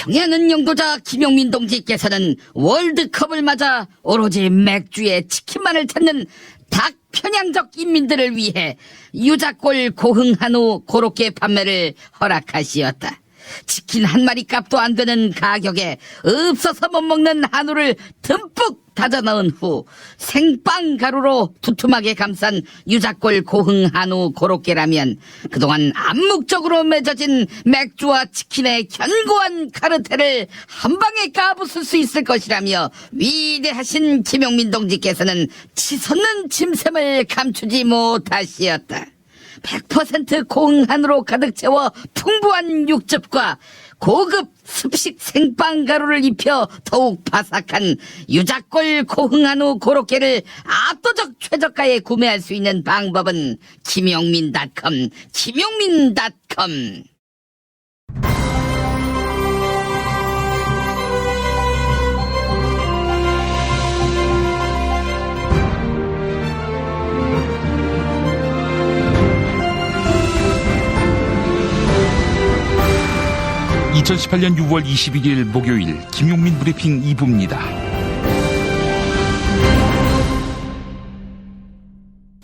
총애하는 영도자 김용민 동지께서는 월드컵을 맞아 오로지 맥주에 치킨만을 찾는 닭편향적 인민들을 위해 유자골 고흥 한우 고로케 판매를 허락하시었다. 치킨 한 마리 값도 안 되는 가격에 없어서 못 먹는 한우를 듬뿍 다져 넣은 후 생빵 가루로 두툼하게 감싼 유자골 고흥 한우 고로케라면 그동안 암묵적으로 맺어진 맥주와 치킨의 견고한 카르텔을 한 방에 까부술 수 있을 것이라며 위대하신 김용민 동지께서는 치솟는 짐승을 감추지 못하시었다. 100% 고흥한우로 가득 채워 풍부한 육즙과 고급 습식 생빵 가루를 입혀 더욱 바삭한 유자골 고흥한우 고로케를 압도적 최저가에 구매할 수 있는 방법은 김용민닷컴. 2018년 6월 21일 목요일 김용민 브리핑 2부입니다.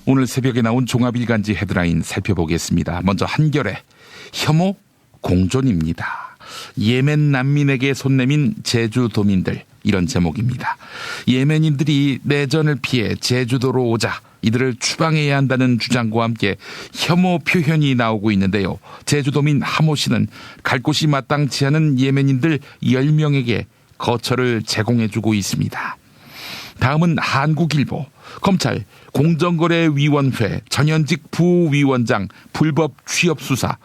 오늘 새벽에 나온 종합일간지 헤드라인 살펴보겠습니다. 먼저 한겨레 혐오 공존입니다. 예멘 난민에게 손 내민 제주도민들, 이런 제목입니다. 예멘인들이 내전을 피해 제주도로 오자 이들을 추방해야 한다는 주장과 함께 혐오 표현이 나오고 있는데요. 제주도민 하모 씨는 갈 곳이 마땅치 않은 예멘인들 10명에게 거처를 제공해주고 있습니다. 다음은 한국일보. 검찰 공정거래위원회 전현직 부위원장 불법 취업 수사,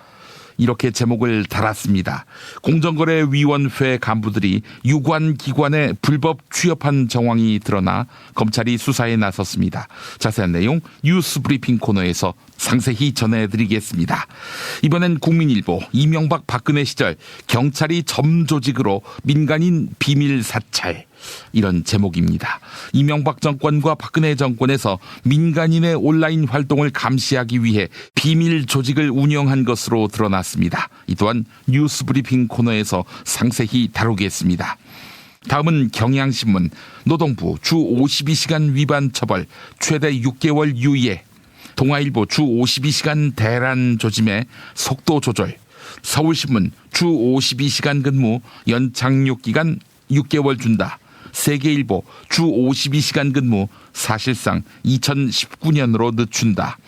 이렇게 제목을 달았습니다. 공정거래위원회 간부들이 유관기관에 불법 취업한 정황이 드러나 검찰이 수사에 나섰습니다. 자세한 내용 뉴스브리핑 코너에서 상세히 전해드리겠습니다. 이번엔 국민일보 이명박 박근혜 시절 경찰이 점조직으로 민간인 비밀 사찰, 이런 제목입니다. 이명박 정권과 박근혜 정권에서 민간인의 온라인 활동을 감시하기 위해 비밀 조직을 운영한 것으로 드러났습니다. 이 또한 뉴스브리핑 코너에서 상세히 다루겠습니다. 다음은 경향신문 노동부 주 52시간 위반 처벌 최대 6개월 유예, 동아일보 주 52시간 대란 조짐에 속도 조절, 서울신문 주 52시간 근무 연착륙 기간 6개월 준다, 세계일보 주 52시간 근무 사실상 2019년으로 늦춘다,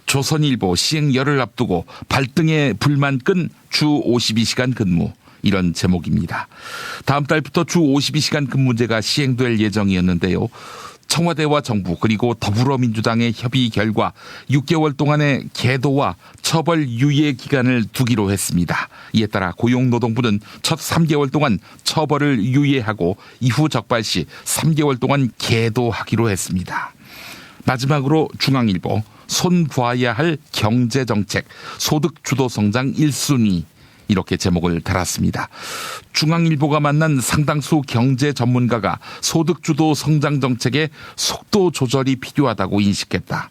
조선일보 시행열을 앞두고 발등에 불만 끈 주 52시간 근무, 이런 제목입니다. 다음 달부터 주 52시간 근무제가 시행될 예정이었는데요. 청와대와 정부 그리고 더불어민주당의 협의 결과 6개월 동안의 계도와 처벌 유예 기간을 두기로 했습니다. 이에 따라 고용노동부는 첫 3개월 동안 처벌을 유예하고 이후 적발 시 3개월 동안 계도하기로 했습니다. 마지막으로 중앙일보 손봐야 할 경제정책 소득주도 성장 1순위, 이렇게 제목을 달았습니다. 중앙일보가 만난 상당수 경제 전문가가 소득주도 성장 정책의 속도 조절이 필요하다고 인식했다.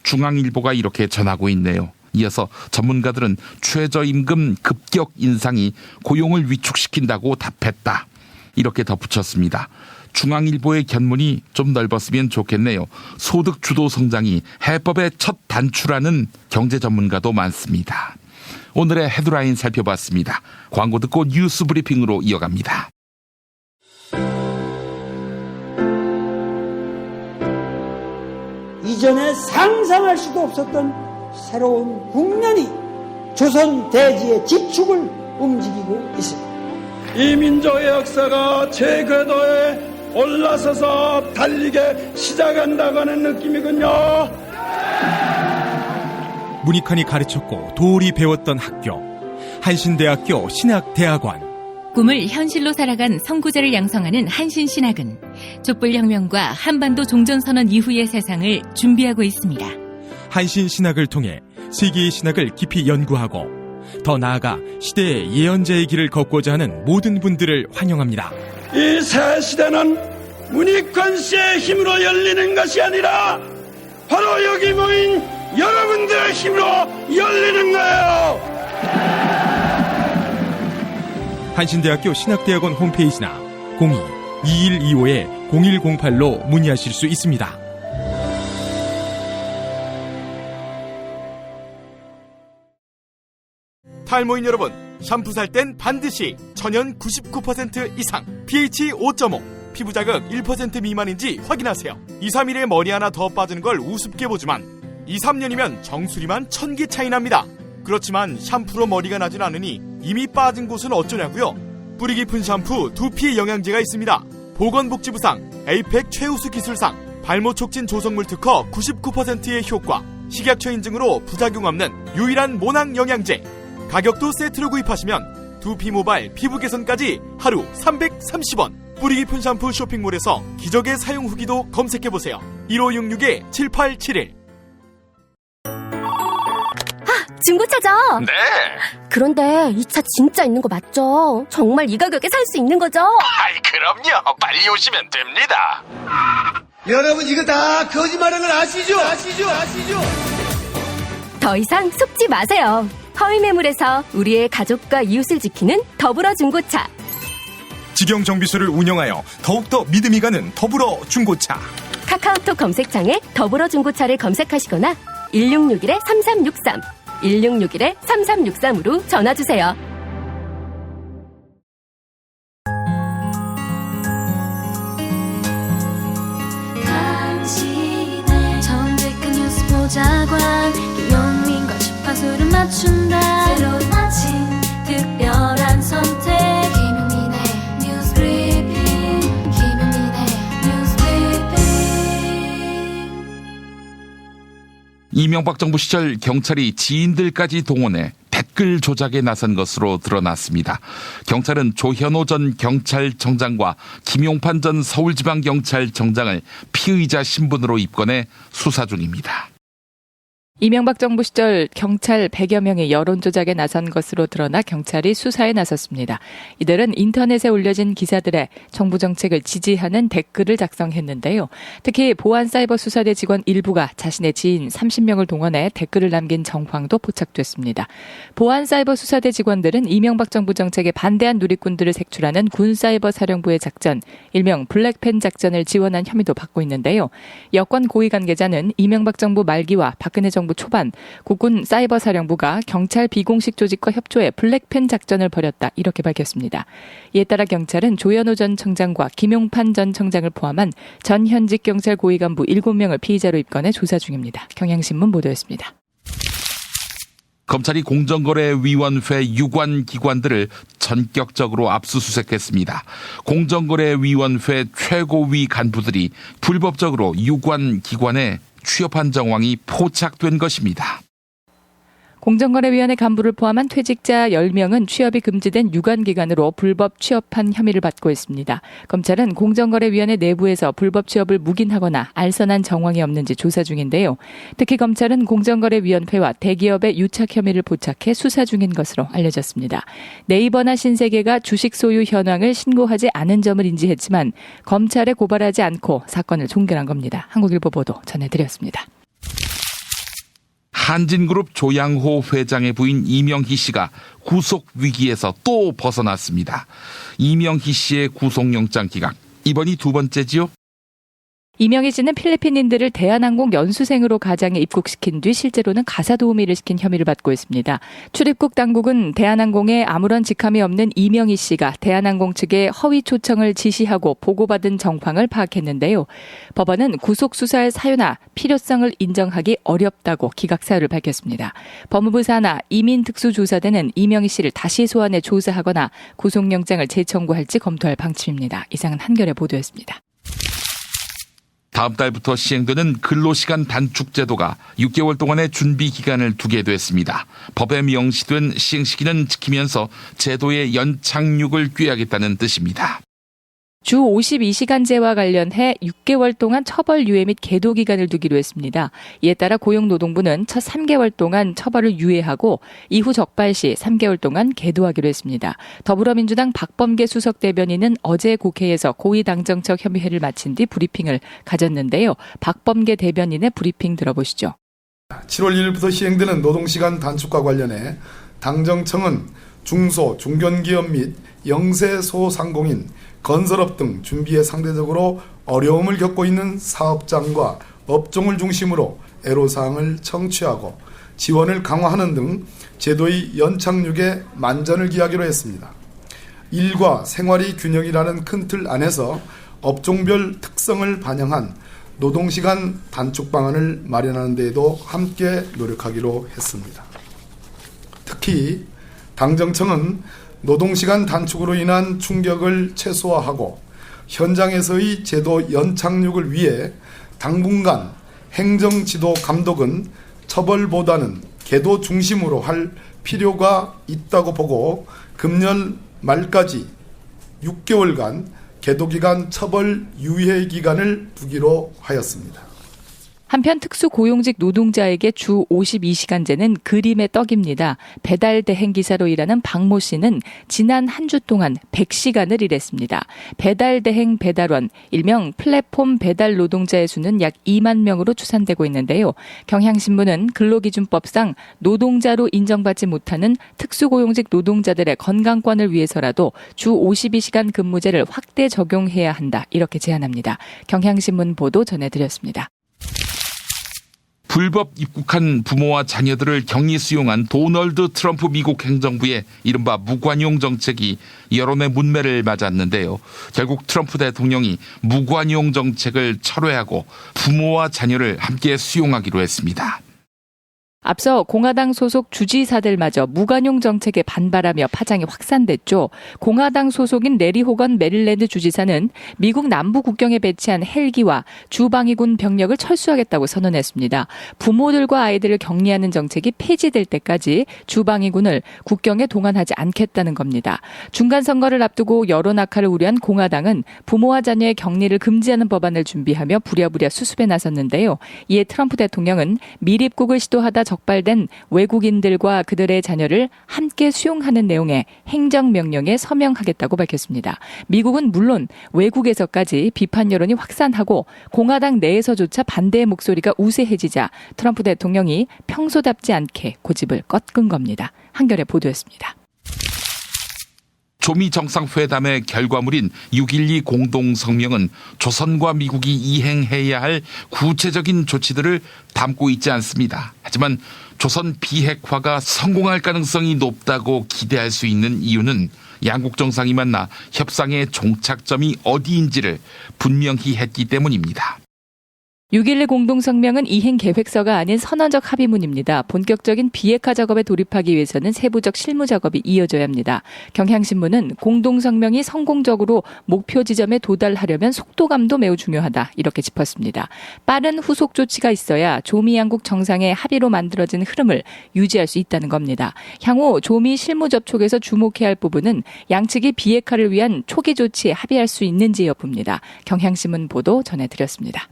중앙일보가 이렇게 전하고 있네요. 이어서 전문가들은 최저임금 급격 인상이 고용을 위축시킨다고 답했다, 이렇게 덧붙였습니다. 중앙일보의 견문이 좀 넓었으면 좋겠네요. 소득주도 성장이 해법의 첫 단추라는 경제 전문가도 많습니다. 오늘의 헤드라인 살펴봤습니다. 광고 듣고 뉴스 브리핑으로 이어갑니다. 이전에 상상할 수도 없었던 새로운 국난이 조선 대지의 지축을 움직이고 있습니다. 이 민족의 역사가 제 궤도에 올라서서 달리게 시작한다고 하는 느낌이군요. 문익환이 가르쳤고 도울이 배웠던 학교, 한신대학교 신학대학원. 꿈을 현실로 살아간 선구자를 양성하는 한신신학은 촛불혁명과 한반도 종전선언 이후의 세상을 준비하고 있습니다. 한신신학을 통해 세계의 신학을 깊이 연구하고 더 나아가 시대의 예언자의 길을 걷고자 하는 모든 분들을 환영합니다. 이 새 시대는 문익환 씨의 힘으로 열리는 것이 아니라 바로 여기 모인 여러분들의 힘으로 열리는 거예요. 한신대학교 신학대학원 홈페이지나 02-2125-0108로 문의하실 수 있습니다. 탈모인 여러분, 샴푸 살 땐 반드시 천연 99% 이상, pH 5.5, 피부 자극 1% 미만인지 확인하세요. 2, 3일에 머리 하나 더 빠지는 걸 우습게 보지만 2, 3년이면 정수리만 1000개 차이 납니다. 그렇지만 샴푸로 머리가 나진 않으니 이미 빠진 곳은 어쩌냐고요? 뿌리 깊은 샴푸 두피 영양제가 있습니다. 보건복지부상, 에이펙 최우수 기술상, 발모 촉진 조성물 특허 99%의 효과, 식약처 인증으로 부작용 없는 유일한 모낭 영양제. 가격도 세트로 구입하시면 두피 모발, 피부 개선까지 하루 330원. 뿌리 깊은 샴푸 쇼핑몰에서 기적의 사용 후기도 검색해보세요. 1566-7871. 중고차죠? 네. 그런데 이 차 진짜 있는 거 맞죠? 정말 이 가격에 살 수 있는 거죠? 아이, 그럼요. 빨리 오시면 됩니다. 여러분 이거 다 거짓말하는 걸 아시죠? 더 이상 속지 마세요. 허위 매물에서 우리의 가족과 이웃을 지키는 더불어 중고차. 직영 정비소를 운영하여 더욱더 믿음이 가는 더불어 중고차. 카카오톡 검색창에 더불어 중고차를 검색하시거나 1661-3363, 1661-3363으로 전화주세요. 당신의 정직한 뉴스 보자관, 김용민과 주파수를 맞춘다. 새로운 아침 특별한 선택, 김용민의 뉴스 브리핑, 김용민의 뉴스 브리핑. 이명박 정부 시절 경찰이 지인들까지 동원해 댓글 조작에 나선 것으로 드러났습니다. 경찰은 조현오 전 경찰청장과 김용판 전 서울지방경찰청장을 피의자 신분으로 입건해 수사 중입니다. 이명박 정부 시절 경찰 100여 명이 여론 조작에 나선 것으로 드러나 경찰이 수사에 나섰습니다. 이들은 인터넷에 올려진 기사들에 정부 정책을 지지하는 댓글을 작성했는데요. 특히 보안사이버수사대 직원 일부가 자신의 지인 30명을 동원해 댓글을 남긴 정황도 포착됐습니다. 보안사이버수사대 직원들은 이명박 정부 정책에 반대한 누리꾼들을 색출하는 군사이버사령부의 작전, 일명 블랙펜 작전을 지원한 혐의도 받고 있는데요. 여권 고위 관계자는 이명박 정부 말기와 박근혜 정부 초반 국군 사이버사령부가 경찰 비공식 조직과 협조해 블랙펜 작전을 벌였다, 이렇게 밝혔습니다. 이에 따라 경찰은 조현오 전 청장과 김용판 전 청장을 포함한 전 현직 경찰 고위 간부 7명을 피의자로 입건해 조사 중입니다. 경향신문 보도였습니다. 검찰이 공정거래위원회 유관 기관들을 전격적으로 압수수색했습니다. 공정거래위원회 최고위 간부들이 불법적으로 유관 기관에 취업한 정황이 포착된 것입니다. 공정거래위원회 간부를 포함한 퇴직자 10명은 취업이 금지된 유관기관으로 불법 취업한 혐의를 받고 있습니다. 검찰은 공정거래위원회 내부에서 불법 취업을 묵인하거나 알선한 정황이 없는지 조사 중인데요. 특히 검찰은 공정거래위원회와 대기업의 유착 혐의를 포착해 수사 중인 것으로 알려졌습니다. 네이버나 신세계가 주식 소유 현황을 신고하지 않은 점을 인지했지만 검찰에 고발하지 않고 사건을 종결한 겁니다. 한국일보 보도 전해드렸습니다. 한진그룹 조양호 회장의 부인 이명희 씨가 구속 위기에서 또 벗어났습니다. 이명희 씨의 구속영장 기각, 이번이 두 번째지요? 이명희 씨는 필리핀인들을 대한항공 연수생으로 가장에 입국시킨 뒤 실제로는 가사 도우미를 시킨 혐의를 받고 있습니다. 출입국 당국은 대한항공에 아무런 직함이 없는 이명희 씨가 대한항공 측에 허위 초청을 지시하고 보고받은 정황을 파악했는데요. 법원은 구속 수사의 사유나 필요성을 인정하기 어렵다고 기각 사유를 밝혔습니다. 법무부 산하 이민특수조사대는 이명희 씨를 다시 소환해 조사하거나 구속영장을 재청구할지 검토할 방침입니다. 이상은 한겨레 보도였습니다. 다음 달부터 시행되는 근로시간 단축 제도가 6개월 동안의 준비 기간을 두게 됐습니다. 법에 명시된 시행시기는 지키면서 제도의 연착륙을 꾀하겠다는 뜻입니다. 주 52시간제와 관련해 6개월 동안 처벌 유예 및 계도 기간을 두기로 했습니다. 이에 따라 고용노동부는 첫 3개월 동안 처벌을 유예하고 이후 적발 시 3개월 동안 계도하기로 했습니다. 더불어민주당 박범계 수석 대변인은 어제 국회에서 고위당정적 협의회를 마친 뒤 브리핑을 가졌는데요. 박범계 대변인의 브리핑 들어보시죠. 7월 1일부터 시행되는 노동시간 단축과 관련해 당정청은 중소, 중견기업 및 영세 소상공인, 건설업 등 준비에 상대적으로 어려움을 겪고 있는 사업장과 업종을 중심으로 애로사항을 청취하고 지원을 강화하는 등 제도의 연착륙에 만전을 기하기로 했습니다. 일과 생활의 균형이라는 큰 틀 안에서 업종별 특성을 반영한 노동시간 단축 방안을 마련하는 데에도 함께 노력하기로 했습니다. 특히 당정청은 노동시간 단축으로 인한 충격을 최소화하고 현장에서의 제도 연착륙을 위해 당분간 행정지도 감독은 처벌보다는 계도 중심으로 할 필요가 있다고 보고 금년 말까지 6개월간 계도기간 처벌 유예 기간을 두기로 하였습니다. 한편 특수고용직 노동자에게 주 52시간제는 그림의 떡입니다. 배달 대행 기사로 일하는 박모 씨는 지난 한 주 동안 100시간을 일했습니다. 배달 대행 배달원, 일명 플랫폼 배달 노동자의 수는 약 2만 명으로 추산되고 있는데요. 경향신문은 근로기준법상 노동자로 인정받지 못하는 특수고용직 노동자들의 건강권을 위해서라도 주 52시간 근무제를 확대 적용해야 한다. 이렇게 제안합니다. 경향신문 보도 전해드렸습니다. 불법 입국한 부모와 자녀들을 격리 수용한 도널드 트럼프 미국 행정부의 이른바 무관용 정책이 여론의 문매를 맞았는데요. 결국 트럼프 대통령이 무관용 정책을 철회하고 부모와 자녀를 함께 수용하기로 했습니다. 앞서 공화당 소속 주지사들마저 무관용 정책에 반발하며 파장이 확산됐죠. 공화당 소속인 레리 호건 메릴랜드 주지사는 미국 남부 국경에 배치한 헬기와 주방위군 병력을 철수하겠다고 선언했습니다. 부모들과 아이들을 격리하는 정책이 폐지될 때까지 주방위군을 국경에 동원하지 않겠다는 겁니다. 중간선거를 앞두고 여론 악화를 우려한 공화당은 부모와 자녀의 격리를 금지하는 법안을 준비하며 부랴부랴 수습에 나섰는데요. 이에 트럼프 대통령은 미입국을 시도하다 적발된 외국인들과 그들의 자녀를 함께 수용하는 내용의 행정명령에 서명하겠다고 밝혔습니다. 미국은 물론 외국에서까지 비판 여론이 확산하고 공화당 내에서조차 반대의 목소리가 우세해지자 트럼프 대통령이 평소답지 않게 고집을 꺾은 겁니다. 한겨레 보도였습니다. 조미 정상회담의 결과물인 6.12 공동성명은 조선과 미국이 이행해야 할 구체적인 조치들을 담고 있지 않습니다. 하지만 조선 비핵화가 성공할 가능성이 높다고 기대할 수 있는 이유는 양국 정상이 만나 협상의 종착점이 어디인지를 분명히 했기 때문입니다. 6.12 공동성명은 이행 계획서가 아닌 선언적 합의문입니다. 본격적인 비핵화 작업에 돌입하기 위해서는 세부적 실무 작업이 이어져야 합니다. 경향신문은 공동성명이 성공적으로 목표 지점에 도달하려면 속도감도 매우 중요하다. 이렇게 짚었습니다. 빠른 후속 조치가 있어야 조미 양국 정상의 합의로 만들어진 흐름을 유지할 수 있다는 겁니다. 향후 조미 실무 접촉에서 주목해야 할 부분은 양측이 비핵화를 위한 초기 조치에 합의할 수 있는지 여부입니다. 경향신문 보도 전해드렸습니다.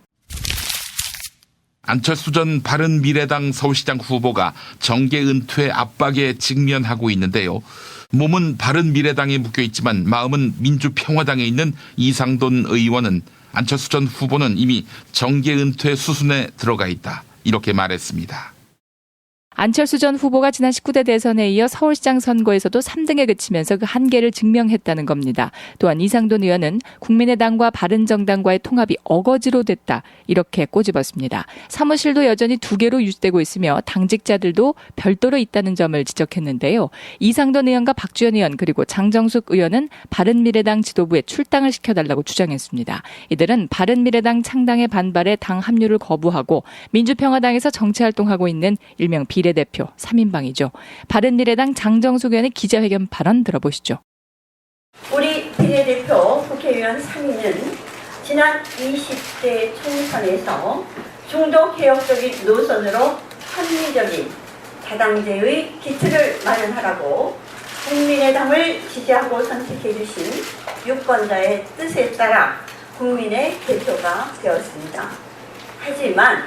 안철수 전 바른미래당 서울시장 후보가 정계 은퇴 압박에 직면하고 있는데요. 몸은 바른미래당에 묶여있지만 마음은 민주평화당에 있는 이상돈 의원은 안철수 전 후보는 이미 정계 은퇴 수순에 들어가 있다. 이렇게 말했습니다. 안철수 전 후보가 지난 19대 대선에 이어 서울시장 선거에서도 3등에 그치면서 그 한계를 증명했다는 겁니다. 또한 이상돈 의원은 국민의당과 바른정당과의 통합이 어거지로 됐다. 이렇게 꼬집었습니다. 사무실도 여전히 2개로 유지되고 있으며 당직자들도 별도로 있다는 점을 지적했는데요. 이상돈 의원과 박주현 의원 그리고 장정숙 의원은 바른미래당 지도부에 출당을 시켜달라고 주장했습니다. 이들은 바른미래당 창당에 반발해 당 합류를 거부하고 민주평화당에서 정치활동하고 있는 일명 비례대표 3인방이죠. 바른미래당 장정숙 의원의 기자회견 발언 들어보시죠. 우리 비례대표 국회의원 3인은 지난 20대 총선에서 중도 개혁적인 노선으로 합리적인 다당제의 기틀을 마련하라고 국민의당을 지지하고 선택해 주신 유권자의 뜻에 따라 국민의 대표가 되었습니다. 하지만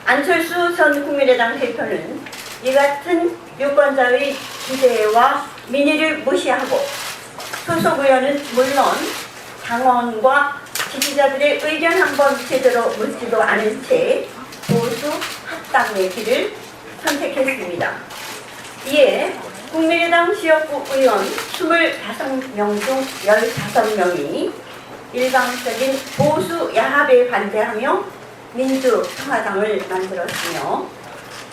안철수 전 국민의당 대표는 이 같은 유권자의 기대와 민의를 무시하고 소속 의원은 물론 당원과 지지자들의 의견 한번 제대로 묻지도 않은 채 보수 합당의 길을 선택했습니다. 이에 국민의당 지역구 의원 25명 중 15명이 일방적인 보수 야합에 반대하며 민주평화당을 만들었으며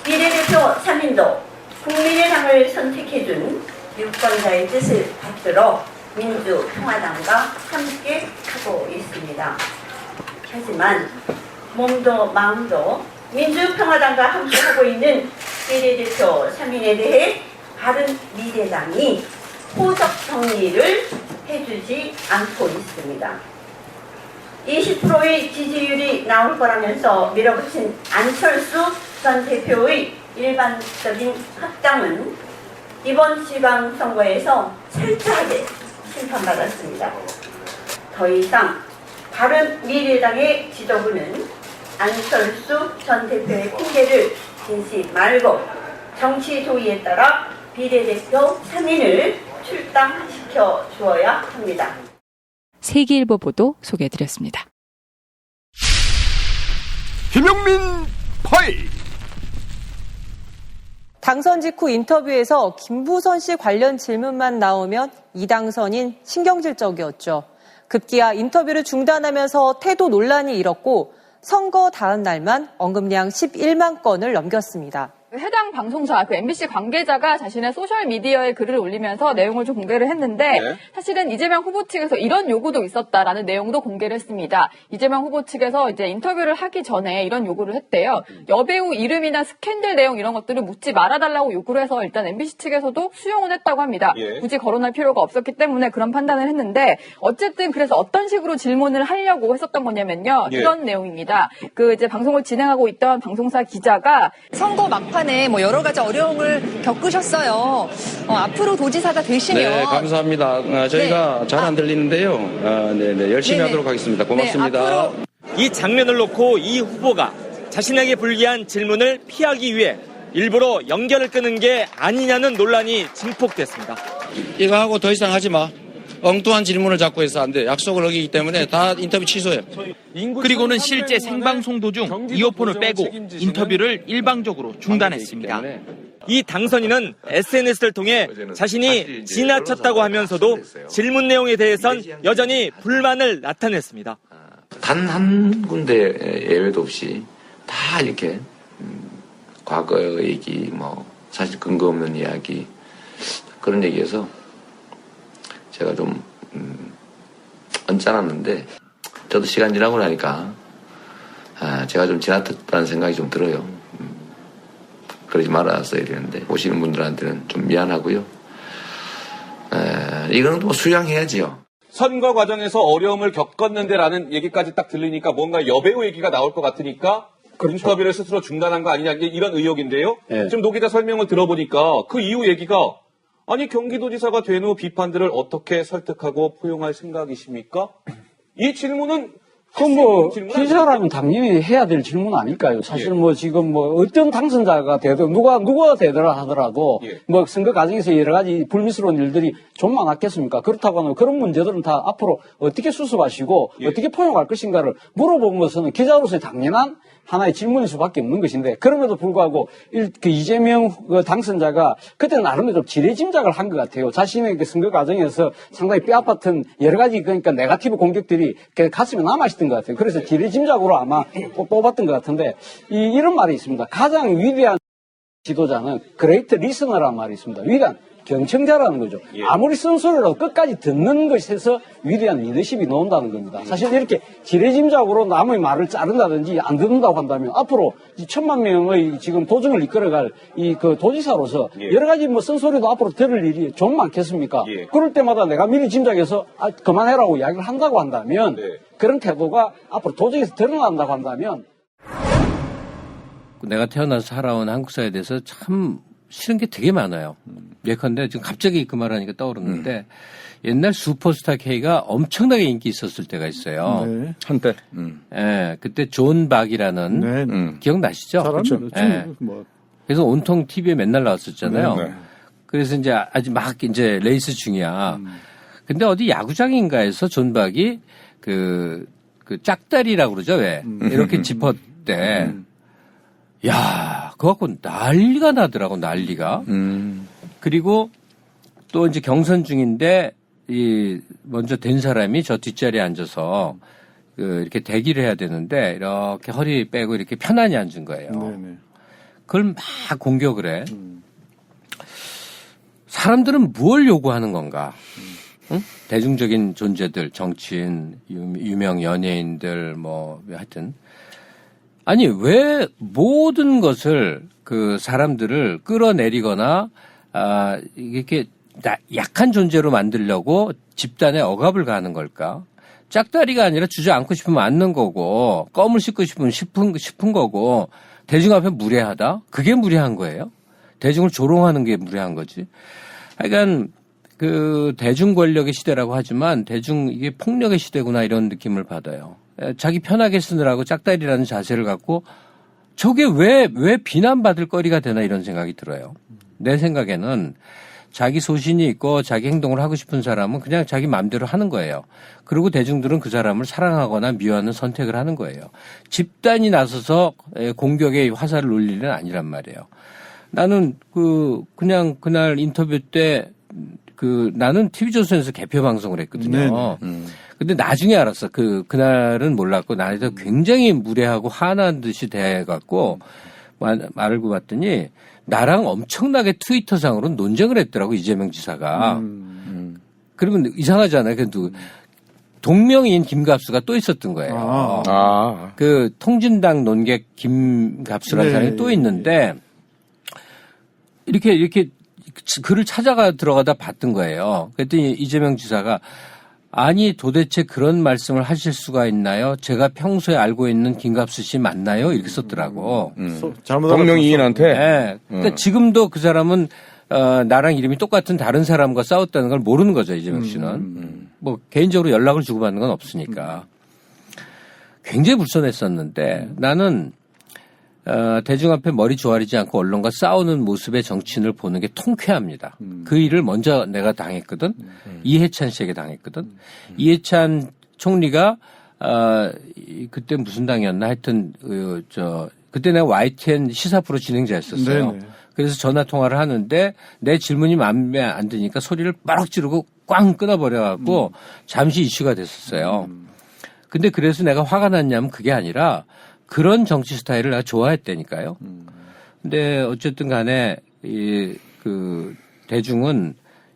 비례대표 3인도 국민의당을 선택해준 유권자의 뜻을 받들어 민주평화당과 함께 하고 있습니다. 하지만 몸도 마음도 민주평화당과 함께 하고 있는 비례대표 3인에 대해 바른미래당이 호적 정리를 해주지 않고 있습니다. 20%의 지지율이 나올 거라면서 밀어붙인 안철수 전 대표의 일반적인 합당은 이번 지방선거에서 철저하게 심판받았습니다. 더 이상 바른미래당의 지도부는 안철수 전 대표의 핑계를 대지 말고 정치 도의에 따라 비례대표 3인을 출당시켜 주어야 합니다. 세계일보 보도 소개해드렸습니다. 김용민 파이. 당선 직후 인터뷰에서 김부선 씨 관련 질문만 나오면 이 당선인 신경질적이었죠. 급기야 인터뷰를 중단하면서 태도 논란이 일었고 선거 다음 날만 언급량 11만 건을 넘겼습니다. 해당 방송사, MBC 관계자가 자신의 소셜미디어에 글을 올리면서 내용을 좀 공개를 했는데 사실은 이재명 후보 측에서 이런 요구도 있었다라는 내용도 공개를 했습니다. 이재명 후보 측에서 이제 인터뷰를 하기 전에 이런 요구를 했대요. 여배우 이름이나 스캔들 내용 이런 것들을 묻지 말아달라고 요구를 해서 일단 MBC 측에서도 수용은 했다고 합니다. 굳이 거론할 필요가 없었기 때문에 그런 판단을 했는데 어쨌든 그래서 어떤 식으로 질문을 하려고 했었던 거냐면요. 이런 내용입니다. 이제 방송을 진행하고 있던 방송사 기자가 선거 막판에 뭐 여러 가지 어려움을 겪으셨어요. 앞으로 도지사가 되시면. 네, 감사합니다. 저희가 잘 안 들리는데요. 열심히 하도록 하겠습니다. 고맙습니다. 이 장면을 놓고 이 후보가 자신에게 불리한 질문을 피하기 위해 일부러 연결을 끊은 게 아니냐는 논란이 증폭됐습니다. 이거 하고 더 이상 하지 마. 엉뚱한 질문을 자꾸 해서 안 돼. 약속을 어기기 때문에 다 인터뷰 취소해. 그리고는 실제 생방송 도중 이어폰을 빼고 인터뷰를 일방적으로 중단했습니다. 이 당선인은 SNS를 통해 자신이 지나쳤다고 하면서도 질문 내용에 대해선 여전히 불만을 나타냈습니다. 단 한 군데 예외도 없이 다 이렇게 과거 얘기, 사실 근거 없는 이야기 그런 얘기해서 제가 좀 언짢았는데 저도 시간 지나고 나니까 제가 좀 지나쳤다는 생각이 좀 들어요. 그러지 말았어야 되는데 보시는 분들한테는 좀 미안하고요. 이거는 뭐 수양해야지요. 선거 과정에서 어려움을 겪었는데라는 얘기까지 딱 들리니까 뭔가 여배우 얘기가 나올 것 같으니까 인터뷰를 스스로 중단한 거 아니냐 이런 의혹인데요. 지금 노 기자 설명을 들어보니까 그 이후 얘기가 아니 경기도지사가 된 후 비판들을 어떻게 설득하고 포용할 생각이십니까? 이 질문은 기자라면 당연히 해야 될 질문 아닐까요? 사실 지금 어떤 당선자가 되든 누가 되더라 하더라도 선거 과정에서 여러 가지 불미스러운 일들이 좀 많았겠습니까? 그렇다고 하면 그런 문제들은 다 앞으로 어떻게 수습하시고 어떻게 포용할 것인가를 물어보는 것은 기자로서의 당연한 하나의 질문일 수밖에 없는 것인데 그럼에도 불구하고 이재명 당선자가 그때 나름대로 지레짐작을 한 것 같아요. 자신의 선거 과정에서 상당히 뼈아팠던 여러 가지 그러니까 네거티브 공격들이 가슴에 남아있던 것 같아요. 그래서 지레짐작으로 아마 뽑았던 것 같은데 이런 말이 있습니다. 가장 위대한 지도자는 그레이트 리스너라는 말이 있습니다. 위대한 경청자라는 거죠. 아무리 쓴소리라도 끝까지 듣는 것에서 위대한 리더십이 나온다는 겁니다. 사실 이렇게 지레짐작으로 남의 말을 자른다든지 안 듣는다고 한다면 앞으로 1,000만 명의 지금 도정을 이끌어갈 도지사로서 여러 가지 쓴소리도 앞으로 들을 일이 좀 많겠습니까? 그럴 때마다 내가 미리 짐작해서 그만해라고 이야기를 한다고 한다면 그런 태도가 앞으로 도정에서 드러난다고 한다면 내가 태어나서 살아온 한국 사회에 대해서 참 싫은 게 되게 많아요. 예컨대 지금 갑자기 그 말하니까 떠오르는데 옛날 슈퍼스타 K가 엄청나게 인기 있었을 때가 있어요. 네, 한때. 예, 그때 존 박이라는 기억나시죠? 그렇죠. 예. 그래서 온통 TV에 맨날 나왔었잖아요. 그래서 이제 아직 막 이제 레이스 중이야. 근데 어디 야구장인가에서 존 박이 그 짝다리라고 그러죠, 왜? 이렇게 짚었대. 야, 그거 갖고 난리가 나더라고, 난리가. 그리고 또 이제 경선 중인데 먼저 된 사람이 저 뒷자리에 앉아서 이렇게 대기를 해야 되는데 이렇게 허리 빼고 이렇게 편안히 앉은 거예요. 네네. 그걸 막 공격을 해. 사람들은 뭘 요구하는 건가? 응? 대중적인 존재들, 정치인, 유명 연예인들, 하여튼. 아니, 왜 모든 것을 그 사람들을 끌어내리거나, 이렇게 약한 존재로 만들려고 집단에 억압을 가하는 걸까? 짝다리가 아니라 주저앉고 싶으면 앉는 거고, 껌을 씹고 싶으면 씹은 거고, 대중 앞에 무례하다? 그게 무례한 거예요? 대중을 조롱하는 게 무례한 거지. 하여간, 대중 권력의 시대라고 하지만 이게 폭력의 시대구나 이런 느낌을 받아요. 자기 편하게 쓰느라고 짝다리라는 자세를 갖고 저게 왜 비난받을 거리가 되나 이런 생각이 들어요. 내 생각에는 자기 소신이 있고 자기 행동을 하고 싶은 사람은 그냥 자기 마음대로 하는 거예요. 그리고 대중들은 그 사람을 사랑하거나 미워하는 선택을 하는 거예요. 집단이 나서서 공격의 화살을 놀 일은 아니란 말이에요. 나는 그냥 그날 인터뷰 때 나는 TV조선에서 개표 방송을 했거든요. 근데 나중에 알았어. 그날은 몰랐고, 나한테 굉장히 무례하고 화난 듯이 대해갖고, 말을 봤더니, 나랑 엄청나게 트위터상으로 논쟁을 했더라고, 이재명 지사가. 그러면 이상하잖아요. 그래도 동명이인 김갑수가 또 있었던 거예요. 통진당 논객 김갑수라는 사람이 또 있는데, 이렇게 글을 들어가다 봤던 거예요. 그랬더니 이재명 지사가 아니 도대체 그런 말씀을 하실 수가 있나요? 제가 평소에 알고 있는 김갑수 씨 맞나요? 이렇게 썼더라고. 동명이인한테? 네. 그러니까 지금도 그 사람은 나랑 이름이 똑같은 다른 사람과 싸웠다는 걸 모르는 거죠. 이재명 씨는. 개인적으로 연락을 주고받는 건 없으니까. 굉장히 불편했었는데 나는 대중 앞에 머리 조아리지 않고 언론과 싸우는 모습의 정치인을 보는 게 통쾌합니다. 그 일을 먼저 내가 당했거든. 이해찬 씨에게 당했거든. 이해찬 총리가 그때 무슨 당이었나 하여튼 그때 내가 YTN 시사 프로 진행자였었어요. 네네. 그래서 전화 통화를 하는데 내 질문이 마음에 안 드니까 소리를 빠르게 지르고 꽝 끊어버려갖고 잠시 이슈가 됐었어요. 근데 그래서 내가 화가 났냐면 그게 아니라 그런 정치 스타일을 내가 좋아했다니까요. 근데 어쨌든 간에 대중은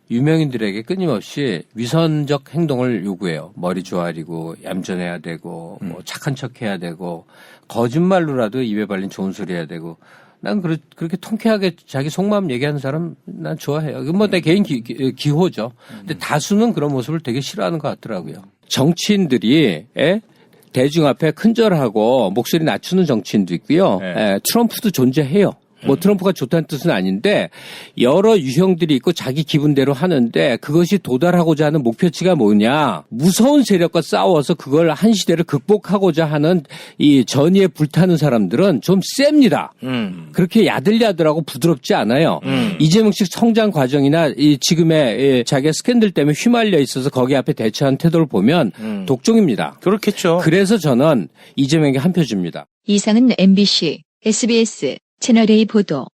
유명인들에게 끊임없이 위선적 행동을 요구해요. 머리 조아리고 얌전해야 되고 착한 척 해야 되고 거짓말로라도 입에 발린 좋은 소리 해야 되고 난 그렇게 통쾌하게 자기 속마음 얘기하는 사람 난 좋아해요. 이건 내 개인 기호죠. 근데 다수는 그런 모습을 되게 싫어하는 것 같더라고요. 정치인들이 대중 앞에 큰절하고 목소리 낮추는 정치인도 있고요. 트럼프도 존재해요. 트럼프가 좋다는 뜻은 아닌데 여러 유형들이 있고 자기 기분대로 하는데 그것이 도달하고자 하는 목표치가 뭐냐. 무서운 세력과 싸워서 그걸 한 시대를 극복하고자 하는 이 전의에 불타는 사람들은 좀 셉니다. 그렇게 야들야들하고 부드럽지 않아요. 이재명식 성장 과정이나 이 지금의 자기가 스캔들 때문에 휘말려 있어서 거기 앞에 대처한 태도를 보면 독종입니다. 그렇겠죠. 그래서 저는 이재명에게 한 표 줍니다. 이상은 MBC, SBS 채널A 보도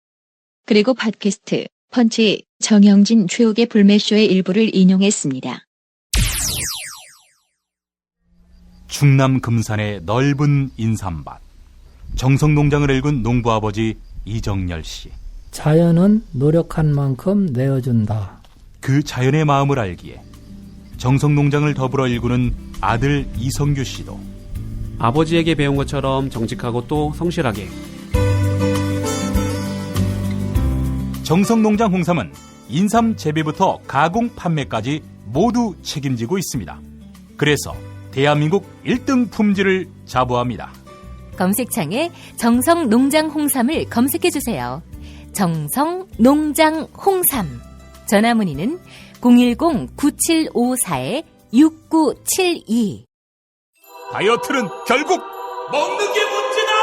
그리고 팟캐스트 펀치 정영진 최욱의 불매쇼의 일부를 인용했습니다. 충남 금산의 넓은 인삼밭 정성농장을 일군 농부아버지 이정열 씨. 자연은 노력한 만큼 내어준다. 그 자연의 마음을 알기에 정성농장을 더불어 일구는 아들 이성규 씨도 아버지에게 배운 것처럼 정직하고 또 성실하게. 정성농장 홍삼은 인삼 재배부터 가공 판매까지 모두 책임지고 있습니다. 그래서 대한민국 1등 품질을 자부합니다. 검색창에 정성농장 홍삼을 검색해주세요. 정성농장 홍삼. 전화문의는 010-9754-6972. 다이어트는 결국 먹는 게 문제다!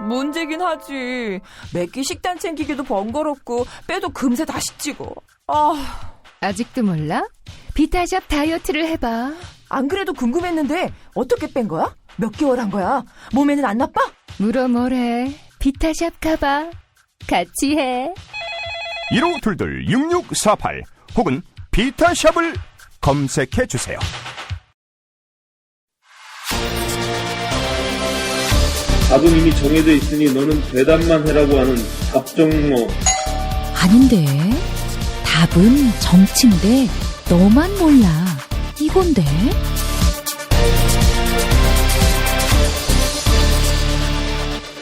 문제긴 하지. 매끼 식단 챙기기도 번거롭고 빼도 금세 다시 찌고. 아직도 몰라? 비타샵 다이어트를 해봐. 안 그래도 궁금했는데 어떻게 뺀 거야? 몇 개월 한 거야? 몸에는 안 나빠? 물어 뭐래. 비타샵 가봐. 같이 해. 1522-6648 혹은 비타샵을 검색해 주세요. 답은 이미 정해져 있으니 너는 대답만 해라고 하는 답정너. 아닌데. 답은 정치인데 너만 몰라. 이건데.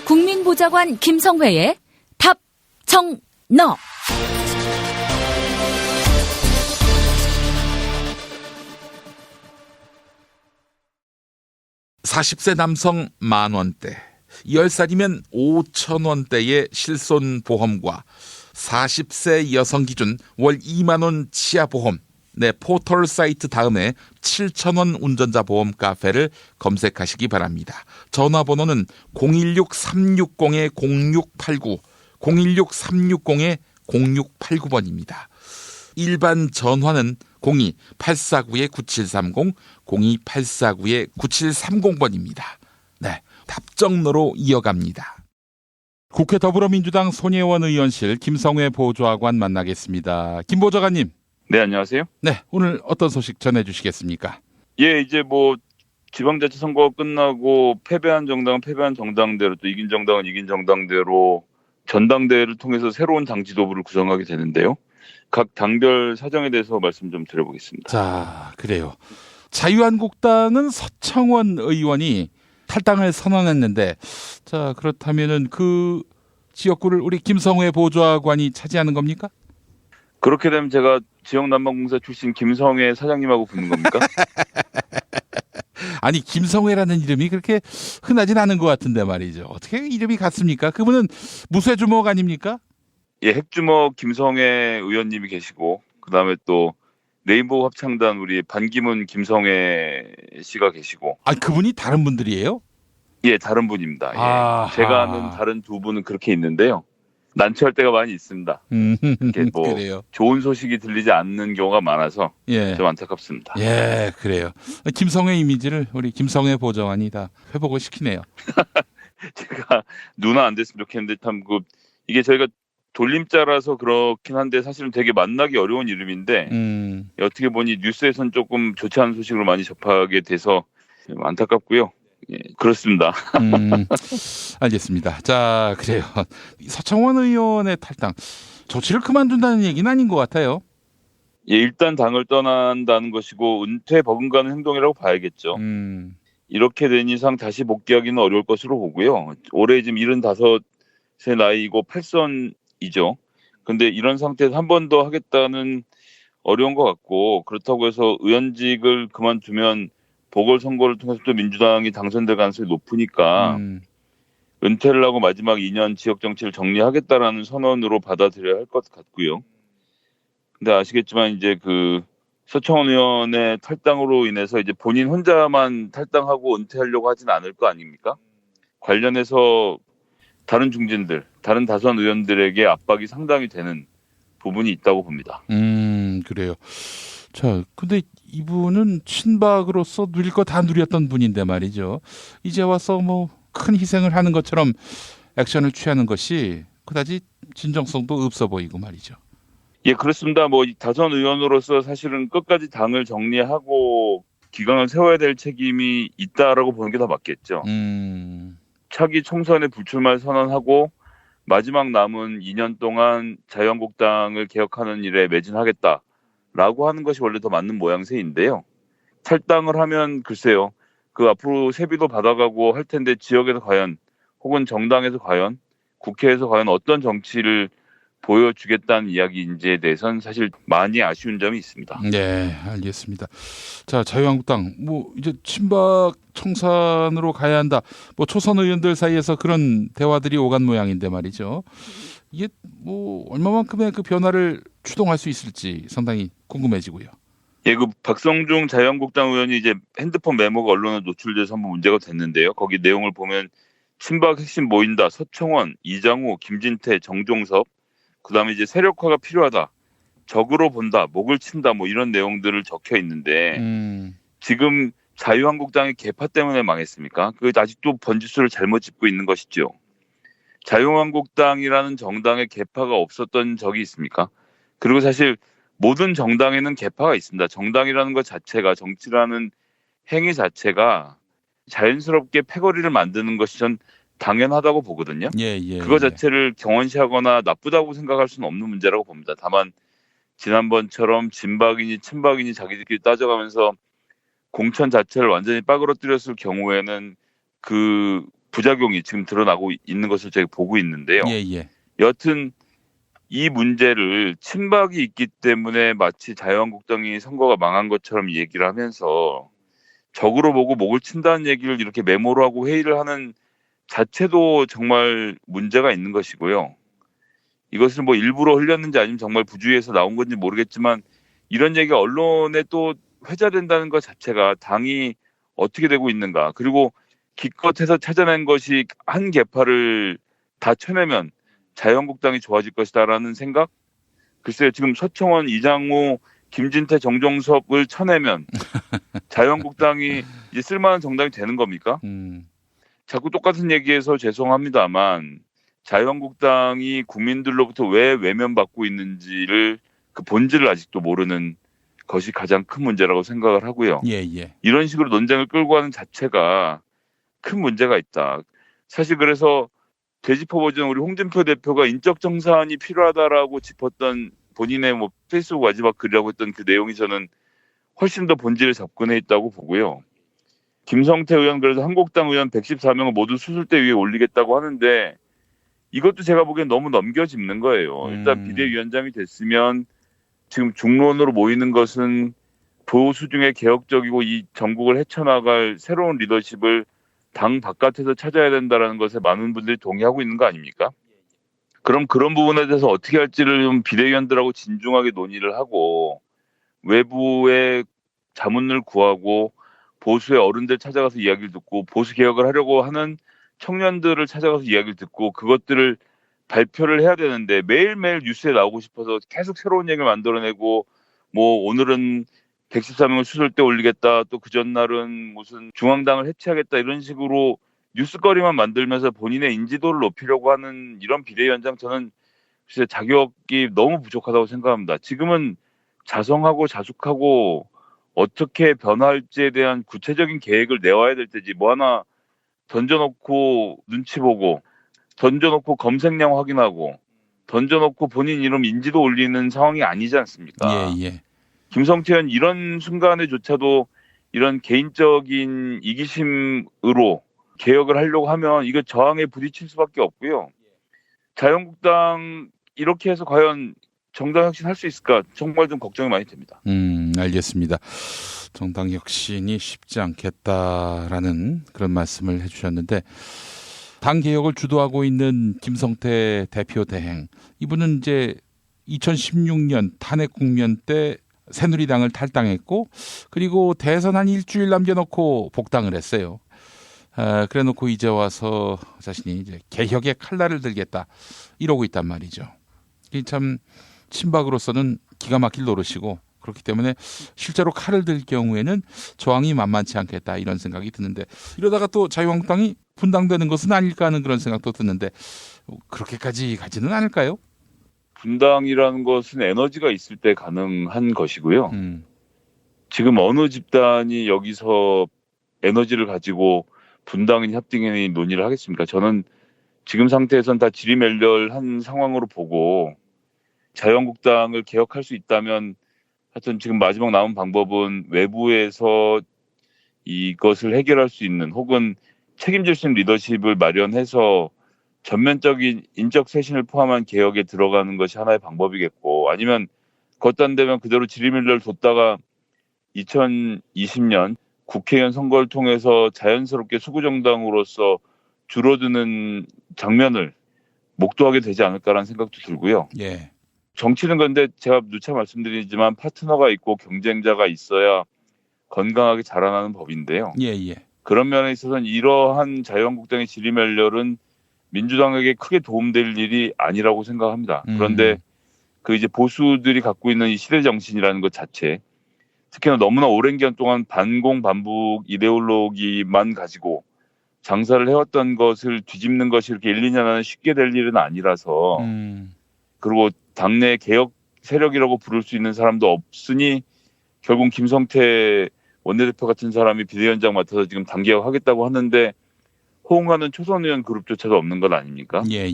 국민보좌관 김성회의 답정너. 40세 남성 10,000원대, 10살이면 5,000원대의 실손보험과 40세 여성 기준 월 2만원 치아 보험, 네, 포털 사이트 다음에 7,000원 운전자 보험 카페를 검색하시기 바랍니다. 전화번호는 016-360-0689, 016-360-0689번입니다. 일반 전화는 02-849-9730, 02-849-9730번입니다. 네, 답정너로 이어갑니다. 국회 더불어민주당 손혜원 의원실 김성회 보좌관 만나겠습니다. 김 보좌관님. 네, 안녕하세요. 네, 오늘 어떤 소식 전해주시겠습니까? 예, 이제 지방자치 선거가 끝나고 패배한 정당은 패배한 정당대로, 또 이긴 정당은 이긴 정당대로 전당대회를 통해서 새로운 당 지도부를 구성하게 되는데요. 각 당별 사정에 대해서 말씀 좀 드려보겠습니다. 자, 그래요. 자유한국당은 서청원 의원이 탈당을 선언했는데, 자, 그렇다면은 그 지역구를 우리 김성회 보좌관이 차지하는 겁니까? 그렇게 되면 제가 지역난방공사 출신 김성회 사장님하고 붙는 겁니까? 아니, 김성회라는 이름이 그렇게 흔하진 않은 것 같은데 말이죠. 어떻게 이름이 같습니까? 그분은 무쇠주먹 아닙니까? 예, 핵주먹 김성회 의원님이 계시고, 그 다음에 또 레인보우 합창단 우리 반기문 김성회 씨가 계시고. 아, 그분이 다른 분들이에요? 예, 다른 분입니다. 예. 제가 아는 다른 두 분은 그렇게 있는데요. 난처할 때가 많이 있습니다. 이렇게 그래요. 좋은 소식이 들리지 않는 경우가 많아서 좀 안타깝습니다. 예, 그래요. 김성회 이미지를 우리 김성회 보좌관이 다 회복을 시키네요. 제가 누나 안 됐으면 좋겠는데 이게 저희가 돌림자라서 그렇긴 한데 사실은 되게 만나기 어려운 이름인데 어떻게 보니 뉴스에선 조금 좋지 않은 소식으로 많이 접하게 돼서 안타깝고요. 예, 그렇습니다. 알겠습니다. 자, 그래요. 서청원 의원의 탈당, 정치를 그만둔다는 얘기는 아닌 것 같아요. 예, 일단 당을 떠난다는 것이고 은퇴 버금가는 행동이라고 봐야겠죠. 이렇게 된 이상 다시 복귀하기는 어려울 것으로 보고요. 올해 지금 75세 나이고 8선이죠. 근데 이런 상태에서 한 번 더 하겠다는 어려운 것 같고, 그렇다고 해서 의원직을 그만두면 보궐선거를 통해서 또 민주당이 당선될 가능성이 높으니까 은퇴를 하고 마지막 2년 지역정치를 정리하겠다라는 선언으로 받아들여야 할 것 같고요. 근데 아시겠지만 이제 서청원 의원의 탈당으로 인해서 이제 본인 혼자만 탈당하고 은퇴하려고 하진 않을 거 아닙니까? 관련해서 다른 중진들, 다른 다선 의원들에게 압박이 상당히 되는 부분이 있다고 봅니다. 그래요. 자, 근데 이분은 친박으로서 누릴 거 다 누렸던 분인데 말이죠. 이제 와서 큰 희생을 하는 것처럼 액션을 취하는 것이 그다지 진정성도 없어 보이고 말이죠. 예, 그렇습니다. 다선 의원으로서 사실은 끝까지 당을 정리하고 기강을 세워야 될 책임이 있다라고 보는 게 더 맞겠죠. 차기 총선에 불출마를 선언하고 마지막 남은 2년 동안 자유한국당을 개혁하는 일에 매진하겠다라고 하는 것이 원래 더 맞는 모양새인데요. 탈당을 하면 글쎄요, 앞으로 세비도 받아가고 할 텐데 지역에서 과연, 혹은 정당에서 과연, 국회에서 과연 어떤 정치를 보여주겠다는 이야기인지에 대해서는 사실 많이 아쉬운 점이 있습니다. 네, 알겠습니다. 자, 자유한국당 이제 친박 청산으로 가야 한다. 초선 의원들 사이에서 그런 대화들이 오간 모양인데 말이죠. 이게 얼마만큼의 그 변화를 추동할 수 있을지 상당히 궁금해지고요. 예, 박성중 자유한국당 의원이 이제 핸드폰 메모가 언론에 노출돼서 한번 문제가 됐는데요. 거기 내용을 보면 친박 핵심 모인다. 서청원, 이장우, 김진태, 정종섭, 그다음에 이제 세력화가 필요하다. 적으로 본다. 목을 친다. 이런 내용들을 적혀 있는데 지금 자유한국당의 개파 때문에 망했습니까? 아직도 번지수를 잘못 짚고 있는 것이죠. 자유한국당이라는 정당에 계파가 없었던 적이 있습니까? 그리고 사실 모든 정당에는 계파가 있습니다. 정당이라는 것 자체가, 정치라는 행위 자체가 자연스럽게 패거리를 만드는 것이 전 당연하다고 보거든요. 그거 자체를 경원시하거나 나쁘다고 생각할 수는 없는 문제라고 봅니다. 다만 지난번처럼 진박이니 친박이니 자기들끼리 따져가면서 공천 자체를 완전히 빠그러뜨렸을 경우에는 그 부작용이 지금 드러나고 있는 것을 제가 보고 있는데요. 여튼 이 문제를 친박이 있기 때문에 마치 자유한국당이 선거가 망한 것처럼 얘기를 하면서 적으로 보고 목을 친다는 얘기를 이렇게 메모로 하고 회의를 하는 자체도 정말 문제가 있는 것이고요. 이것을 뭐 일부러 흘렸는지 아니면 정말 부주의해서 나온 건지 모르겠지만 이런 얘기가 언론에 또 회자된다는 것 자체가 당이 어떻게 되고 있는가. 그리고 기껏해서 찾아낸 것이 한 계파를 다 쳐내면 자유한국당이 좋아질 것이다라는 생각? 글쎄요. 지금 서청원, 이장우, 김진태, 정종섭을 쳐내면 자유한국당이 이제 쓸만한 정당이 되는 겁니까? 자꾸 똑같은 얘기해서 죄송합니다만 자유한국당이 국민들로부터 왜 외면받고 있는지를 그 본질을 아직도 모르는 것이 가장 큰 문제라고 생각을 하고요. 이런 식으로 논쟁을 끌고 가는 자체가 큰 문제가 있다. 사실 그래서 되짚어 보자면 우리 홍준표 대표가 인적 정산이 필요하다라고 짚었던 본인의 뭐 페이스북 마지막 글이라고 했던 그 내용이 저는 훨씬 더 본질에 접근해 있다고 보고요. 김성태 의원 그래서 한국당 의원 114명을 모두 수술대 위에 올리겠다고 하는데 이것도 제가 보기엔 너무 넘겨짚는 거예요. 일단 비대위원장이 됐으면 지금 중론으로 모이는 것은 보수 중에 개혁적이고 이 전국을 헤쳐나갈 새로운 리더십을 당 바깥에서 찾아야 된다는 것에 많은 분들이 동의하고 있는 거 아닙니까? 그럼 그런 부분에 대해서 어떻게 할지를 좀 비대위원들하고 진중하게 논의를 하고 외부의 자문을 구하고 보수의 어른들 찾아가서 이야기를 듣고 보수 개혁을 하려고 하는 청년들을 찾아가서 이야기를 듣고 그것들을 발표를 해야 되는데 매일매일 뉴스에 나오고 싶어서 계속 새로운 얘기를 만들어내고 뭐 오늘은 114명을 수술대 올리겠다 또 그 전날은 무슨 중앙당을 해체하겠다 이런 식으로 뉴스거리만 만들면서 본인의 인지도를 높이려고 하는 이런 비대위원장 저는 진짜 자격이 너무 부족하다고 생각합니다. 지금은 자성하고 자숙하고 어떻게 변화할지에 대한 구체적인 계획을 내와야 될 때지 뭐 하나 던져놓고 눈치 보고 던져놓고 검색량 확인하고 던져놓고 본인 이름 인지도 올리는 상황이 아니지 않습니까? 김성태 의원 이런 순간에조차도 이런 개인적인 이기심으로 개혁을 하려고 하면 이거 저항에 부딪힐 수밖에 없고요. 자유한국당 이렇게 해서 과연 정당 혁신 할 수 있을까 정말 좀 걱정이 많이 됩니다. 알겠습니다. 정당 혁신이 쉽지 않겠다라는 그런 말씀을 해주셨는데 당 개혁을 주도하고 있는 김성태 대표 대행 이분은 이제 2016년 탄핵 국면 때 새누리당을 탈당했고 그리고 대선 한 일주일 남겨놓고 복당을 했어요. 그래놓고 이제 와서 자신이 이제 개혁의 칼날을 들겠다 이러고 있단 말이죠. 이 참 친박으로서는 기가 막힐 노릇이고 그렇기 때문에 실제로 칼을 들 경우에는 저항이 만만치 않겠다 이런 생각이 드는데 이러다가 또 자유한국당이 분당되는 것은 아닐까 하는 그런 생각도 드는데 그렇게까지 가지는 않을까요? 분당이라는 것은 에너지가 있을 때 가능한 것이고요. 지금 어느 집단이 여기서 에너지를 가지고 분당이니 협등이니 논의를 하겠습니까? 저는 지금 상태에서는 다 지리멸렬한 상황으로 보고 자유한국당을 개혁할 수 있다면 하여튼 지금 마지막 남은 방법은 외부에서 이것을 해결할 수 있는 혹은 책임질 수 있는 리더십을 마련해서 전면적인 인적 쇄신을 포함한 개혁에 들어가는 것이 하나의 방법이겠고 아니면 그것도 안 되면 그대로 지리멸렬 뒀다가 2020년 국회의원 선거를 통해서 자연스럽게 수구정당으로서 줄어드는 장면을 목도하게 되지 않을까라는 생각도 들고요. 정치는 그런데 제가 누차 말씀드리지만 파트너가 있고 경쟁자가 있어야 건강하게 자라나는 법인데요. 그런 면에 있어서는 이러한 자유한국당의 지리멸렬은 민주당에게 크게 도움될 일이 아니라고 생각합니다. 그런데 그 이제 보수들이 갖고 있는 이 시대 정신이라는 것 자체, 특히나 너무나 오랜 기간 동안 반공 반북 이데올로기만 가지고 장사를 해왔던 것을 뒤집는 것이 이렇게 1, 2년 안에 쉽게 될 일은 아니라서 그리고 당내 개혁 세력이라고 부를 수 있는 사람도 없으니 결국 김성태 원내대표 같은 사람이 비대위원장 맡아서 지금 당개혁하겠다고 하는데 호응하는 초선 의원 그룹조차도 없는 것 아닙니까? 예.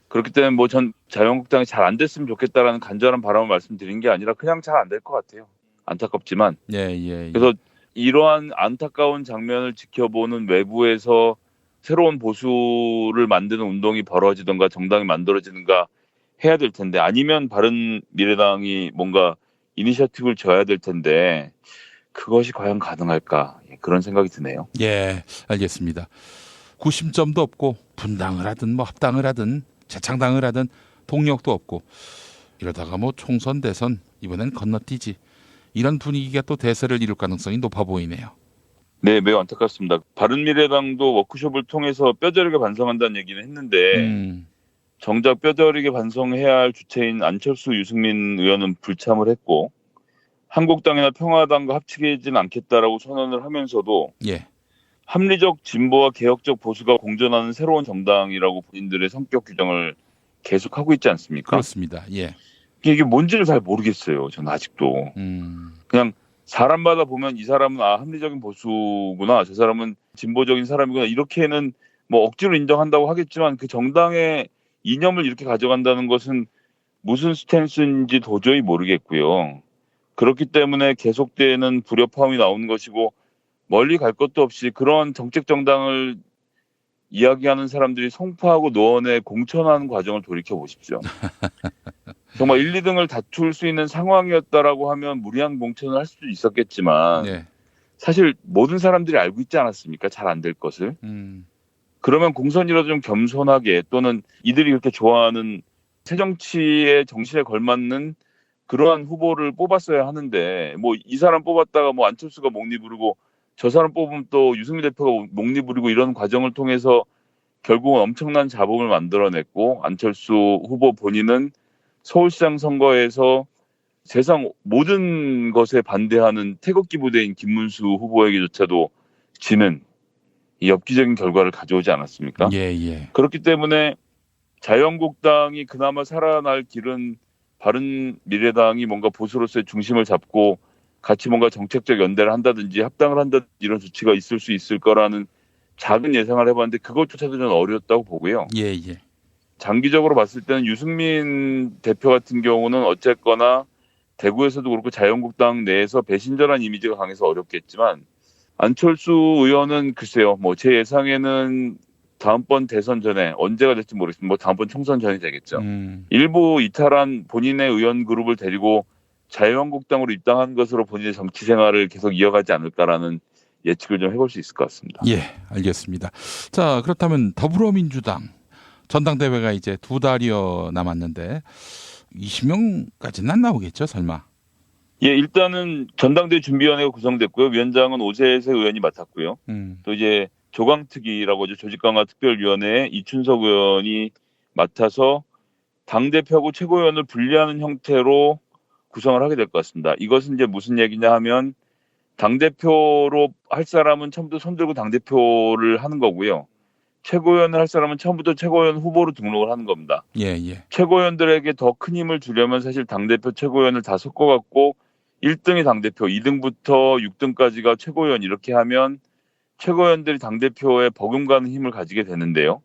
그렇기 때문에 뭐 전 자유한국당이 잘 안 됐으면 좋겠다라는 간절한 바람을 말씀드린 게 아니라 그냥 잘 안 될 것 같아요. 안타깝지만. 예. 그래서 이러한 안타까운 장면을 지켜보는 외부에서 새로운 보수를 만드는 운동이 벌어지던가 정당이 만들어지는가 해야 될 텐데 아니면 바른미래당이 뭔가 이니셔티브를 져야 될 텐데 그것이 과연 가능할까 그런 생각이 드네요. 예, 알겠습니다. 구심점도 없고 분당을 하든 뭐 합당을 하든 재창당을 하든 동력도 없고 이러다가 뭐 총선 대선 이번엔 건너뛰지 이런 분위기가 또 대세를 이룰 가능성이 높아 보이네요. 네, 매우 안타깝습니다. 바른미래당도 워크숍을 통해서 뼈저리게 반성한다는 얘기는 했는데 정작 뼈저리게 반성해야 할 주체인 안철수, 유승민 의원은 불참을 했고 한국당이나 평화당과 합치지는 않겠다라고 선언을 하면서도 합리적 진보와 개혁적 보수가 공존하는 새로운 정당이라고 본인들의 성격 규정을 계속하고 있지 않습니까? 그렇습니다. 예. 이게 뭔지를 잘 모르겠어요. 저는 아직도. 그냥 사람마다 보면 이 사람은 합리적인 보수구나, 저 사람은 진보적인 사람이구나 이렇게는 뭐 억지로 인정한다고 하겠지만 그 정당의 이념을 이렇게 가져간다는 것은 무슨 스탠스인지 도저히 모르겠고요. 그렇기 때문에 계속되는 불협화음이 나오는 것이고 멀리 갈 것도 없이 그런 정책 정당을 이야기하는 사람들이 송파하고 노원에 공천하는 과정을 돌이켜 보십시오. 정말 1, 2등을 다툴 수 있는 상황이었다라고 하면 무리한 공천을 할 수도 있었겠지만 사실 모든 사람들이 알고 있지 않았습니까? 잘 안 될 것을. 그러면 공선이라도 좀 겸손하게 또는 이들이 그렇게 좋아하는 새정치의 정신에 걸맞는 그러한 후보를 뽑았어야 하는데 뭐 이 사람 뽑았다가 뭐 안철수가 목니 부르고 저 사람 뽑으면 또 유승민 대표가 목니 부리고 이런 과정을 통해서 결국은 엄청난 자본을 만들어냈고 안철수 후보 본인은 서울시장 선거에서 세상 모든 것에 반대하는 태극기 부대인 김문수 후보에게조차도 지는 이 엽기적인 결과를 가져오지 않았습니까? 그렇기 때문에 자유한국당이 그나마 살아날 길은 바른미래당이 뭔가 보수로서의 중심을 잡고 같이 뭔가 정책적 연대를 한다든지 합당을 한다든지 이런 조치가 있을 수 있을 거라는 작은 예상을 해봤는데 그것조차도 저는 어려웠다고 보고요. 장기적으로 봤을 때는 유승민 대표 같은 경우는 어쨌거나 대구에서도 그렇고 자유한국당 내에서 배신자라는 이미지가 강해서 어렵겠지만 안철수 의원은 글쎄요. 뭐 제 예상에는 다음번 대선 전에 언제가 될지 모르겠습니다. 뭐 다음번 총선 전이 되겠죠. 일부 이탈한 본인의 의원 그룹을 데리고 자유한국당으로 입당한 것으로 본인의 정치 생활을 계속 이어가지 않을까라는 예측을 좀 해볼 수 있을 것 같습니다. 예, 알겠습니다. 자, 그렇다면 더불어민주당 전당대회가 이제 2달여 남았는데 20명까지는 안 나오겠죠, 설마? 예, 일단은 전당대회 준비위원회가 구성됐고요. 위원장은 오세세 의원이 맡았고요. 또 이제 조강특위라고 하죠. 조직강화특별위원회에 이춘석 의원이 맡아서 당대표하고 최고위원을 분리하는 형태로 구성을 하게 될 것 같습니다. 이것은 이제 무슨 얘기냐 하면 당대표로 할 사람은 처음부터 손들고 당대표를 하는 거고요. 최고위원을 할 사람은 처음부터 최고위원 후보로 등록을 하는 겁니다. 최고위원들에게 더 큰 힘을 주려면 사실 당대표 최고위원을 다 섞어갖고 1등이 당대표, 2등부터 6등까지가 최고위원 이렇게 하면 최고위원들이 당대표에 버금가는 힘을 가지게 되는데요.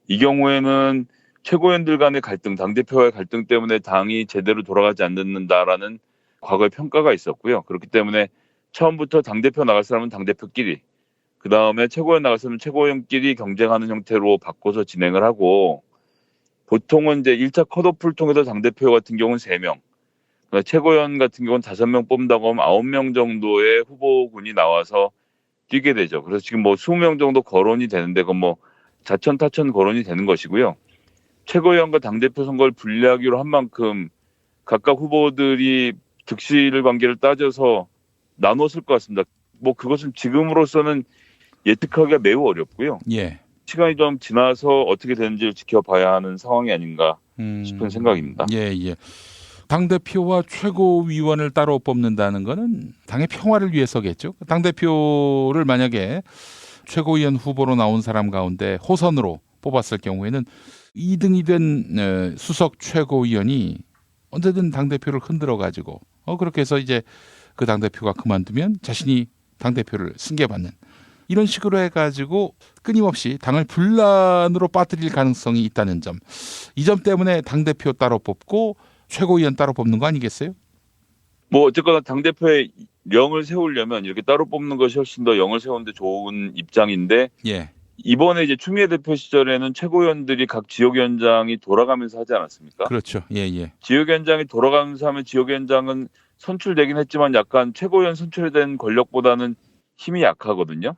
이 경우에는 최고위원들 간의 갈등, 당대표와의 갈등 때문에 당이 제대로 돌아가지 않는다라는 과거의 평가가 있었고요. 그렇기 때문에 처음부터 당대표 나갈 사람은 당대표끼리, 그 다음에 최고위원 나갈 사람은 최고위원끼리 경쟁하는 형태로 바꿔서 진행을 하고 보통은 이제 1차 컷오프를 통해서 당대표 같은 경우는 3명, 최고위원 같은 경우는 5명 뽑는다고 하면 9명 정도의 후보군이 나와서 뛰게 되죠. 그래서 지금 뭐 20명 정도 거론이 되는데 그건 뭐 자천타천 거론이 되는 것이고요. 최고위원과 당대표 선거를 분리하기로 한 만큼 각각 후보들이 득실 관계를 따져서 나눴을 것 같습니다. 뭐 그것은 지금으로서는 예측하기가 매우 어렵고요. 시간이 좀 지나서 어떻게 되는지를 지켜봐야 하는 상황이 아닌가 싶은 생각입니다. 당대표와 최고위원을 따로 뽑는다는 거는 당의 평화를 위해서겠죠. 당대표를 만약에 최고위원 후보로 나온 사람 가운데 호선으로 뽑았을 경우에는 2등이 된 수석 최고위원이 언제든 당대표를 흔들어가지고 그렇게 해서 이제 그 당대표가 그만두면 자신이 당대표를 승계받는 이런 식으로 해가지고 끊임없이 당을 분란으로 빠뜨릴 가능성이 있다는 점. 이 점 때문에 당대표 따로 뽑고 최고위원 따로 뽑는 거 아니겠어요? 뭐 어쨌거나 당대표의 영을 세우려면 이렇게 따로 뽑는 것이 훨씬 더 영을 세우는데 좋은 입장인데 예. 이번에 이제 추미애 대표 시절에는 최고위원들이 각 지역위원장이 돌아가면서 하지 않았습니까? 그렇죠. 예. 지역위원장이 돌아가면서 하면 지역위원장은 선출되긴 했지만 약간 최고위원 선출된 권력보다는 힘이 약하거든요.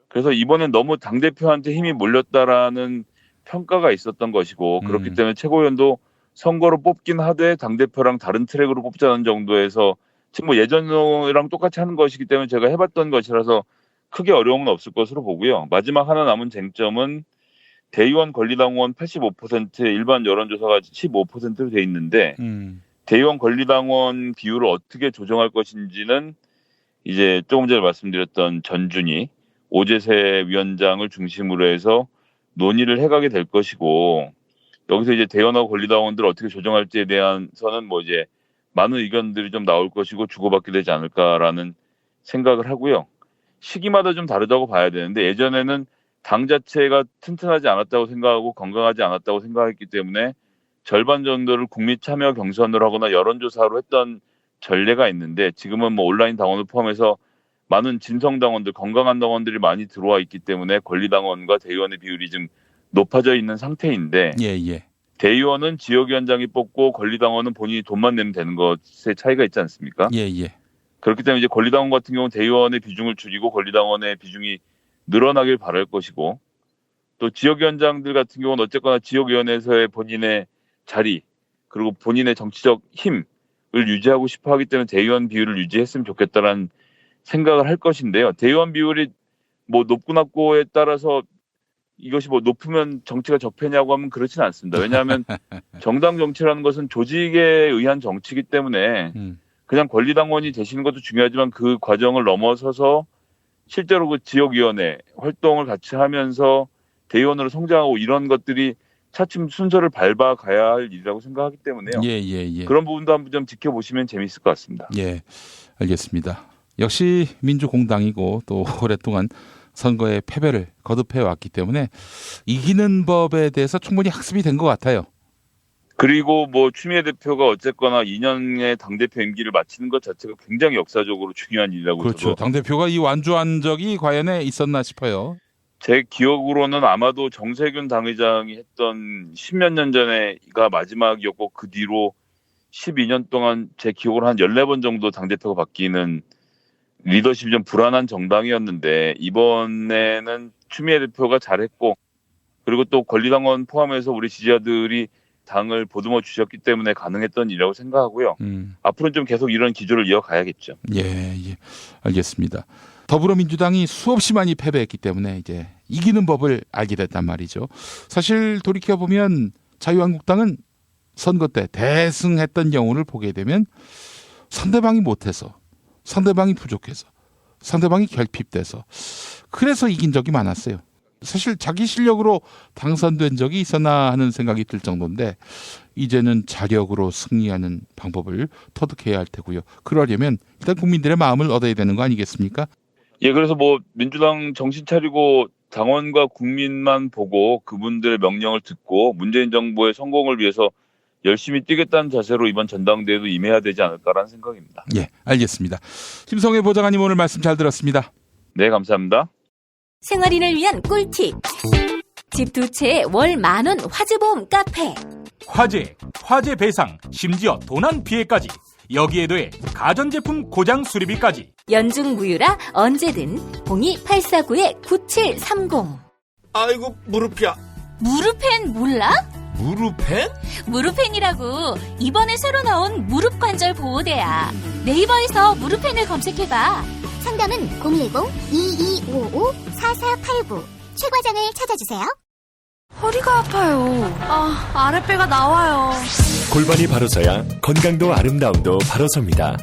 그래서 이번엔 너무 당대표한테 힘이 몰렸다라는 평가가 있었던 것이고 그렇기 때문에 최고위원도 선거로 뽑긴 하되 당대표랑 다른 트랙으로 뽑자는 정도에서 지금 뭐 예전이랑 똑같이 하는 것이기 때문에 제가 해봤던 것이라서 크게 어려움은 없을 것으로 보고요. 마지막 하나 남은 쟁점은 대의원 권리당원 85%, 일반 여론조사가 15%로 돼 있는데 대의원 권리당원 비율을 어떻게 조정할 것인지는 이제 조금 전에 말씀드렸던 전준희, 오재세 위원장을 중심으로 해서 논의를 해가게 될 것이고 여기서 이제 대의원하고 권리당원들을 어떻게 조정할지에 대해서는 뭐 이제 많은 의견들이 좀 나올 것이고 주고받게 되지 않을까라는 생각을 하고요. 시기마다 좀 다르다고 봐야 되는데 예전에는 당 자체가 튼튼하지 않았다고 생각하고 건강하지 않았다고 생각했기 때문에 절반 정도를 국민 참여 경선을 하거나 여론조사로 했던 전례가 있는데 지금은 뭐 온라인 당원을 포함해서 많은 진성 당원들, 건강한 당원들이 많이 들어와 있기 때문에 권리당원과 대의원의 비율이 좀 높아져 있는 상태인데 예. 대의원은 지역위원장이 뽑고 권리당원은 본인이 돈만 내면 되는 것의 차이가 있지 않습니까? 예. 그렇기 때문에 이제 권리당원 같은 경우는 대의원의 비중을 줄이고 권리당원의 비중이 늘어나길 바랄 것이고 또 지역위원장들 같은 경우는 어쨌거나 지역위원회에서의 본인의 자리 그리고 본인의 정치적 힘을 유지하고 싶어 하기 때문에 대의원 비율을 유지했으면 좋겠다라는 생각을 할 것인데요. 대의원 비율이 뭐 높고 낮고에 따라서 이것이 뭐 높으면 정치가 적폐냐고 하면 그렇지는 않습니다. 왜냐하면 정당 정치라는 것은 조직에 의한 정치이기 때문에 그냥 권리당원이 되시는 것도 중요하지만 그 과정을 넘어서서 실제로 그 지역위원회 활동을 같이 하면서 대의원으로 성장하고 이런 것들이 차츰 순서를 밟아가야 할 일이라고 생각하기 때문에요. 예. 그런 부분도 한번 좀 지켜보시면 재미있을 것 같습니다. 예, 알겠습니다. 역시 민주공당이고 또 오랫동안 선거의 패배를 거듭해 왔기 때문에 이기는 법에 대해서 충분히 학습이 된 것 같아요. 그리고 뭐 추미애 대표가 어쨌거나 2년의 당대표 임기를 마치는 것 자체가 굉장히 역사적으로 중요한 일이라고 그렇죠. 당대표가 이 완주한 적이 과연에 있었나 싶어요. 제 기억으로는 아마도 정세균 당의장이 했던 10몇 년 전에가 마지막이었고 그 뒤로 12년 동안 제 기억으로 한 14번 정도 당대표가 바뀌는 리더십이 좀 불안한 정당이었는데 이번에는 추미애 대표가 잘했고 그리고 또 권리당원 포함해서 우리 지지자들이 당을 보듬어 주셨기 때문에 가능했던 일이라고 생각하고요. 앞으로는 좀 계속 이런 기조를 이어가야겠죠. 예, 알겠습니다. 더불어민주당이 수없이 많이 패배했기 때문에 이제 이기는 법을 알게 됐단 말이죠. 사실 돌이켜보면 자유한국당은 선거 때 대승했던 경우를 보게 되면 상대방이 못해서 상대방이 부족해서 상대방이 결핍돼서 그래서 이긴 적이 많았어요. 사실 자기 실력으로 당선된 적이 있었나 하는 생각이 들 정도인데 이제는 자력으로 승리하는 방법을 터득해야 할 테고요. 그러려면 일단 국민들의 마음을 얻어야 되는 거 아니겠습니까? 예, 그래서 뭐 민주당 정신 차리고 당원과 국민만 보고 그분들의 명령을 듣고 문재인 정부의 성공을 위해서 열심히 뛰겠다는 자세로 이번 전당대회도 임해야 되지 않을까라는 생각입니다. 예, 알겠습니다. 김성회 보좌관님 오늘 말씀 잘 들었습니다. 네, 감사합니다. 생활인을 위한 꿀팁. 집 두 채에 월 10,000원 화재보험 카페. 화재 배상, 심지어 도난 피해까지. 여기에 더해 가전제품 고장 수리비까지. 연중 무휴라 언제든 02-849-9730. 아이고 무릎이야. 무릎펜 몰라? 무릎펜? 무릎펜이라고 이번에 새로 나온 무릎 관절 보호대야. 네이버에서 무릎펜을 검색해봐. 상담은 010-2255-4489. 최 과장을 찾아주세요. 허리가 아파요. 아랫배가 나와요. 골반이 바로 서야 건강도 아름다움도 바로 섭니다.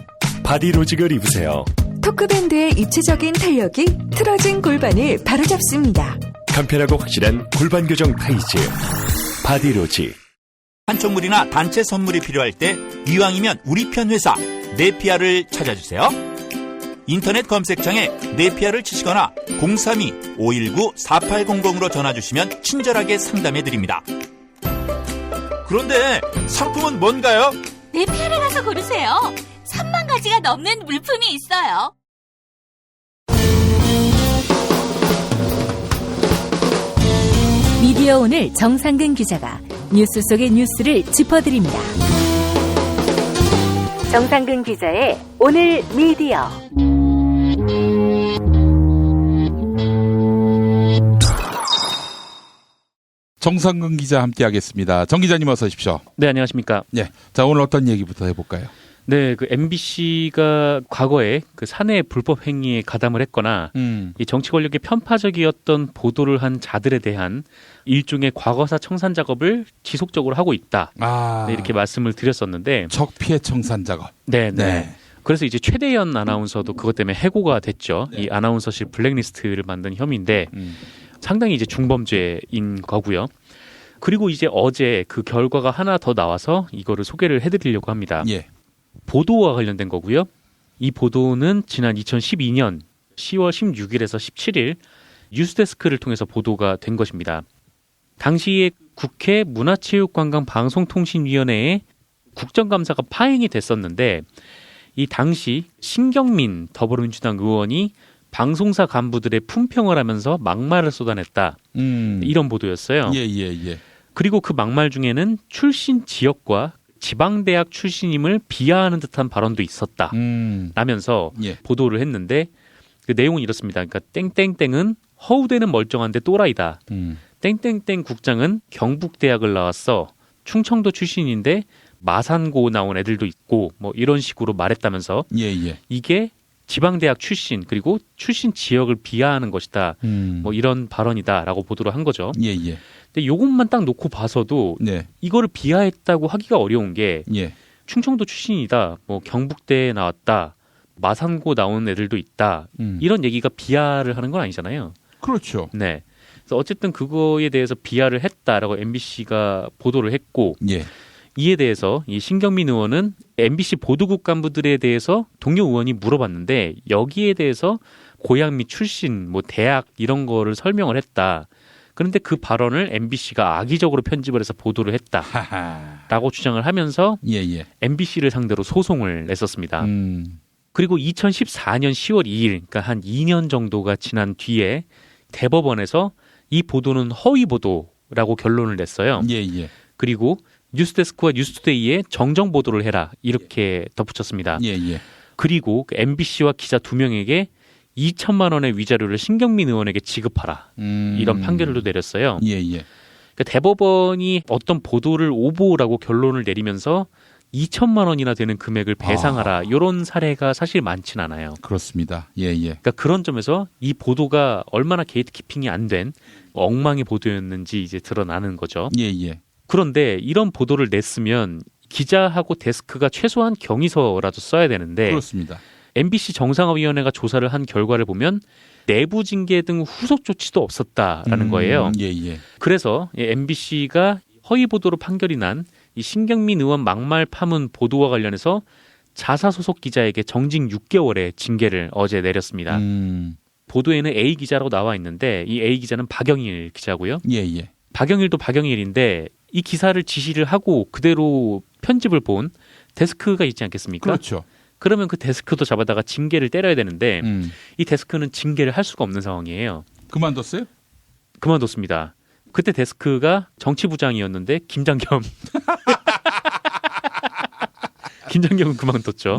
바디로직을 입으세요. 토크밴드의 입체적인 탄력이 틀어진 골반을 바로잡습니다. 간편하고 확실한 골반 교정 타이즈 바디로직. 한쪽물이나 단체 선물이 필요할 때 이왕이면 우리 편 회사 네피아를 찾아주세요. 인터넷 검색창에 네피아를 치시거나 032-519-4800으로 전화주시면 친절하게 상담해드립니다. 그런데 상품은 뭔가요? 네피아를 가서 고르세요. 3만 가지가 넘는 물품이 있어요. 미디어 오늘 정상근 기자가 뉴스 속의 뉴스를 짚어드립니다. 정상근 기자의 오늘 미디어. 정상근 기자 함께하겠습니다. 정 기자님 어서 오십시오. 네, 안녕하십니까. 네, 자 오늘 어떤 얘기부터 해볼까요? 네, 그 MBC가 과거에 그 사내 불법 행위에 가담을 했거나 이 정치 권력의 편파적이었던 보도를 한 자들에 대한 일종의 과거사 청산 작업을 지속적으로 하고 있다. 네, 이렇게 말씀을 드렸었는데 적피해 청산 작업. 네. 그래서 이제 최대현 아나운서도 그것 때문에 해고가 됐죠. 이 아나운서실 블랙리스트를 만든 혐의인데 상당히 이제 중범죄인 거고요. 그리고 이제 어제 그 결과가 하나 더 나와서 이거를 소개를 해드리려고 합니다. 보도와 관련된 거고요. 이 보도는 지난 2012년 10월 16일에서 17일 뉴스데스크를 통해서 보도가 된 것입니다. 당시에 국회 문화체육관광방송통신위원회에 국정감사가 파행이 됐었는데 이 당시 신경민 더불어민주당 의원이 방송사 간부들의 품평을 하면서 막말을 쏟아냈다. 이런 보도였어요. 그리고 그 막말 중에는 출신 지역과 지방대학 출신임을 비하하는 듯한 발언도 있었다. 라면서 보도를 했는데 그 내용은 이렇습니다. 그러니까 땡땡땡은 허우대는 멀쩡한데 또라이다. 땡땡땡 국장은 경북대학을 나왔어. 충청도 출신인데 마산고 나온 애들도 있고 뭐 이런 식으로 말했다면서 이게 지방대학 출신 그리고 출신 지역을 비하하는 것이다. 뭐 이런 발언이다라고 보도를 한 거죠. 근데 이것만 딱 놓고 봐서도 이거를 비하했다고 하기가 어려운 게 충청도 출신이다. 뭐 경북대에 나왔다. 마산고 나온 애들도 있다. 이런 얘기가 비하를 하는 건 아니잖아요. 그렇죠. 네. 그래서 어쨌든 그거에 대해서 비하를 했다라고 MBC가 보도를 했고 이에 대해서 이 신경민 의원은 MBC 보도국 간부들에 대해서 동료 의원이 물어봤는데 여기에 대해서 고향 및 출신, 뭐 대학 이런 거를 설명을 했다. 그런데 그 발언을 MBC가 악의적으로 편집을 해서 보도를 했다라고 주장을 하면서 MBC를 상대로 소송을 냈었습니다. 그리고 2014년 10월 2일, 그러니까 한 2년 정도가 지난 뒤에 대법원에서 이 보도는 허위 보도라고 결론을 냈어요. 그리고 뉴스데스크와 뉴스투데이에 정정 보도를 해라 이렇게 덧붙였습니다. 그리고 MBC와 기자 2명에게 2천만 원의 위자료를 신경민 의원에게 지급하라 이런 판결을 내렸어요. 그러니까 대법원이 어떤 보도를 오보라고 결론을 내리면서 2천만 원이나 되는 금액을 배상하라 이런 사례가 사실 많진 않아요. 그렇습니다. 그러니까 그런 점에서 이 보도가 얼마나 게이트키핑이 안 된 엉망의 보도였는지 이제 드러나는 거죠. 그런데 이런 보도를 냈으면 기자하고 데스크가 최소한 경위서라도 써야 되는데 그렇습니다. MBC 정상화위원회가 조사를 한 결과를 보면 내부 징계 등 후속 조치도 없었다라는 거예요. 그래서 MBC가 허위 보도로 판결이 난 이 신경민 의원 막말 파문 보도와 관련해서 자사 소속 기자에게 정직 6개월의 징계를 어제 내렸습니다. 보도에는 A 기자라고 나와 있는데 이 A 기자는 박영일 기자고요. 박영일도 박영일인데 이 기사를 지시를 하고 그대로 편집을 본 데스크가 있지 않겠습니까? 그렇죠. 그러면 그 데스크도 잡아다가 징계를 때려야 되는데 이 데스크는 징계를 할 수가 없는 상황이에요. 그만뒀어요? 그만뒀습니다. 그때 데스크가 정치부장이었는데 김장겸. 김장겸은 그만뒀죠.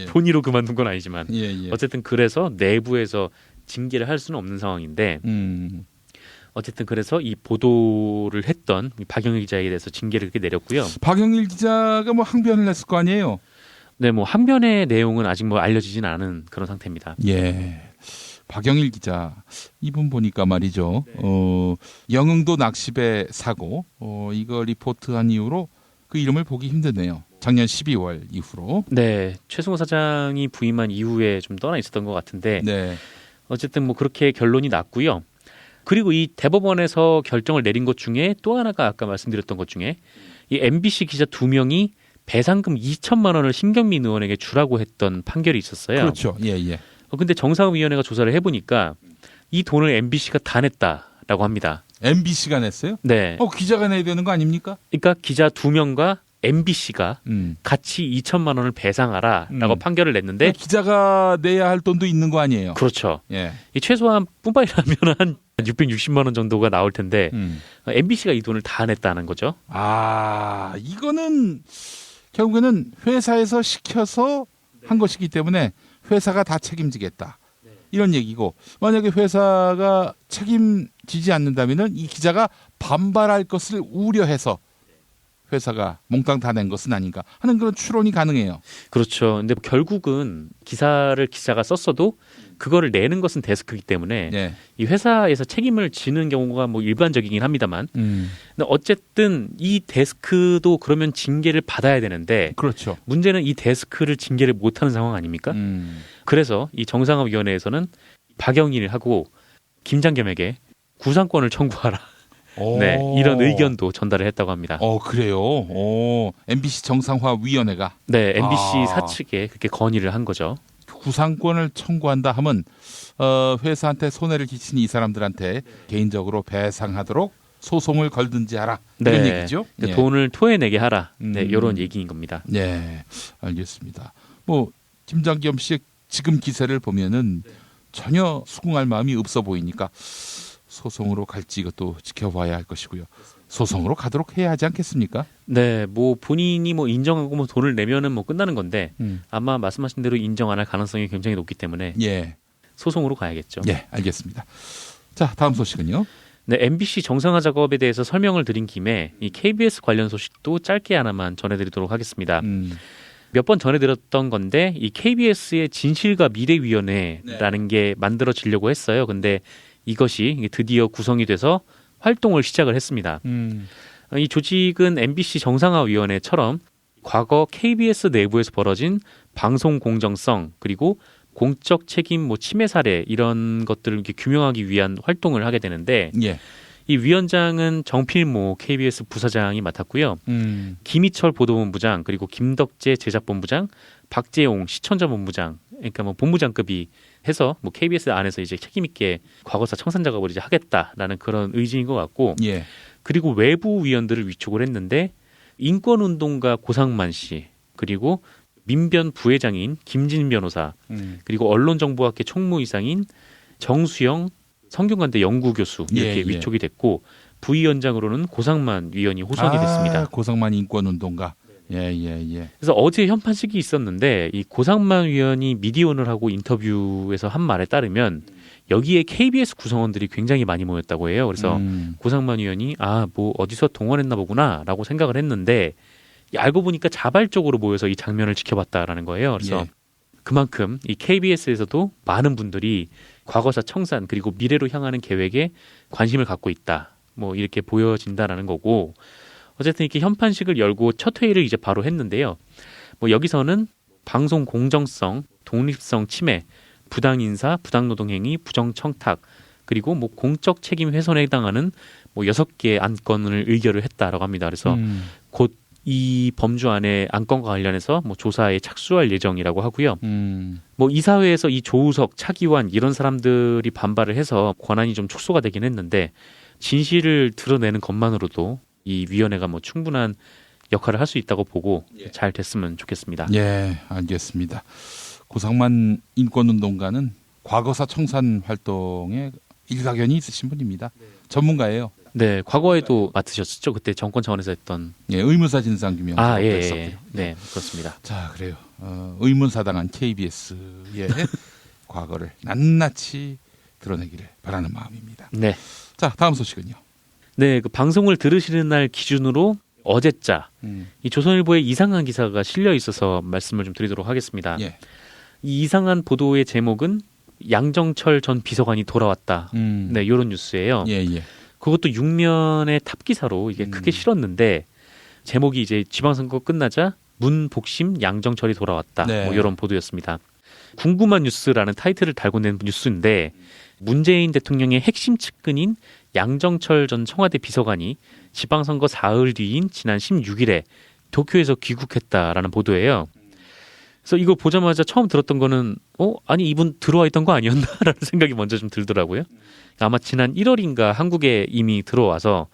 본의로 그만둔 건 아니지만 어쨌든 그래서 내부에서 징계를 할 수는 없는 상황인데 어쨌든 그래서 이 보도를 했던 박영일 기자에 대해서 징계를 그렇게 내렸고요. 박영일 기자가 뭐 항변을 했을 거 아니에요? 네, 뭐 항변의 내용은 아직 뭐 알려지진 않은 그런 상태입니다. 박영일 기자 이분 보니까 말이죠. 영흥도 낚시배 사고 이거 리포트한 이후로 그 이름을 보기 힘드네요. 작년 12월 이후로. 네, 최승호 사장이 부임한 이후에 좀 떠나 있었던 것 같은데 네. 어쨌든 뭐 그렇게 결론이 났고요. 그리고 이 대법원에서 결정을 내린 것 중에 또 하나가 아까 말씀드렸던 것 중에 이 MBC 기자 2명이 배상금 2천만 원을 신경민 의원에게 주라고 했던 판결이 있었어요. 그렇죠. 예, 예. 근데 정상위원회가 조사를 해보니까 이 돈을 MBC가 다 냈다라고 합니다. MBC가 냈어요? 네. 기자가 내야 되는 거 아닙니까? 그러니까 기자 2명과 MBC가 같이 2천만 원을 배상하라라고 판결을 냈는데 기자가 내야 할 돈도 있는 거 아니에요? 그렇죠. 예. 이 최소한 뿜빠이라면 한 660만 원 정도가 나올 텐데 MBC가 이 돈을 다 냈다는 거죠. 아, 이거는 결국에는 회사에서 시켜서 한 것이기 때문에 회사가 다 책임지겠다. 이런 얘기고, 만약에 회사가 책임지지 않는다면은 이 기자가 반발할 것을 우려해서 회사가 몽땅 다 낸 것은 아닌가 하는 그런 추론이 가능해요. 그렇죠. 근데 결국은 기사를 기자가 썼어도 그거를 내는 것은 데스크이기 때문에 네. 이 회사에서 책임을 지는 경우가 뭐 일반적이긴 합니다만, 근데 어쨌든 이 데스크도 그러면 징계를 받아야 되는데, 그렇죠. 문제는 이 데스크를 징계를 못하는 상황 아닙니까? 그래서 이 정상화위원회에서는 박영일을 하고 김장겸에게 구상권을 청구하라. 네, 이런 의견도 전달을 했다고 합니다. 그래요. MBC 정상화위원회가. 네, MBC 사측에 그렇게 건의를 한 거죠. 구상권을 청구한다 하면 회사한테 손해를 끼친 이 사람들한테 개인적으로 배상하도록 소송을 걸든지 하라. 이런 네, 얘기죠. 그 돈을 토해내게 하라. 네, 이런 얘기인 겁니다. 네, 알겠습니다. 뭐 김장겸 씨 지금 기세를 보면은 전혀 수긍할 마음이 없어 보이니까 소송으로 갈지 이것도 지켜봐야 할 것이고요. 소송으로 가도록 해야 하지 않겠습니까? 네, 뭐 본인이 뭐 인정하고 뭐 돈을 내면은 뭐 끝나는 건데 아마 말씀하신 대로 인정 안 할 가능성이 굉장히 높기 때문에 예. 소송으로 가야겠죠. 예, 알겠습니다. 자, 다음 소식은요. 네, MBC 정상화 작업에 대해서 설명을 드린 김에 이 KBS 관련 소식도 짧게 하나만 전해드리도록 하겠습니다. 몇 번 전해드렸던 건데 이 KBS의 진실과 미래위원회라는 게 만들어지려고 했어요. 근데 이것이 드디어 구성이 돼서 활동을 시작을 했습니다. 이 조직은 MBC 정상화위원회처럼 과거 KBS 내부에서 벌어진 방송 공정성 그리고 공적 책임 침해 사례 이런 것들을 이렇게 규명하기 위한 활동을 하게 되는데 예. 이 위원장은 정필모 KBS 부사장이 맡았고요. 김희철 보도본부장 그리고 김덕재 제작본부장, 박재용 시청자본부장 그러니까 뭐 본부장급이 해서 뭐 KBS 안에서 이제 책임 있게 과거사 청산 작업을 이제 하겠다라는 그런 의지인 것 같고, 예. 그리고 외부 위원들을 위촉을 했는데 인권운동가 고상만 씨 그리고 민변 부회장인 김진 변호사 그리고 언론정보학회 총무이사인 정수영 성균관대 연구교수 이렇게 위촉이 됐고 부위원장으로는 고상만 위원이 호선이 됐습니다. 고상만 인권운동가. 예. 그래서 어제 현판식이 있었는데 이 고상만 위원이 미디어오늘 하고 인터뷰에서 한 말에 따르면 여기에 KBS 구성원들이 굉장히 많이 모였다고 해요. 그래서 고상만 위원이 뭐 어디서 동원했나 보구나라고 생각을 했는데 알고 보니까 자발적으로 모여서 이 장면을 지켜봤다라는 거예요. 그래서 그만큼 이 KBS에서도 많은 분들이 과거사 청산 그리고 미래로 향하는 계획에 관심을 갖고 있다. 뭐 이렇게 보여진다라는 거고, 어쨌든 이렇게 현판식을 열고 첫 회의를 이제 바로 했는데요. 뭐 여기서는 방송 공정성, 독립성 침해, 부당 인사, 부당 노동 행위, 부정 청탁 그리고 뭐 공적 책임 훼손에 해당하는 뭐 6개 안건을 의결을 했다라고 합니다. 그래서 곧 이 범주 안에 안건과 관련해서 뭐 조사에 착수할 예정이라고 하고요. 뭐 이사회에서 이 조우석, 차기환 이런 사람들이 반발을 해서 권한이 좀 축소가 되긴 했는데 진실을 드러내는 것만으로도 이 위원회가 뭐 충분한 역할을 할 수 있다고 보고 잘 됐으면 좋겠습니다. 예, 알겠습니다. 고상만 인권운동가는 과거사 청산 활동에 일가견이 있으신 분입니다. 전문가예요. 네, 과거에도 맡으셨죠. 그때 정권 차원에서 했던 의문사 진상 규명 작업도 했었고요. 네, 그렇습니다. 자, 그래요. 의문사당한 KBS의 과거를 낱낱이 드러내기를 바라는 마음입니다. 네. 자, 다음 소식은요. 네, 그 방송을 들으시는 날 기준으로 어제자 이 조선일보에 이상한 기사가 실려 있어서 말씀을 좀 드리도록 하겠습니다. 예. 이 이상한 보도의 제목은 양정철 전 비서관이 돌아왔다. 네, 이런 뉴스예요. 예. 그것도 6면의 탑 기사로 이게 크게 실었는데 제목이 이제 지방선거 끝나자 문복심 양정철이 돌아왔다. 뭐 이런 보도였습니다. 궁금한 뉴스라는 타이틀을 달고 낸 뉴스인데 문재인 대통령의 핵심 측근인 양정철 전 청와대 비서관이 지방선거 사흘 뒤인 지난 16일에 도쿄에서 귀국했다라는 보도예요. 그래서 이걸 보자마자 처음 들었던 거는 아니 이분 들어와 있던 거 아니었나라는 생각이 먼저 좀 들더라고요. 아마 지난 1월인가 한국에 이미 들어와서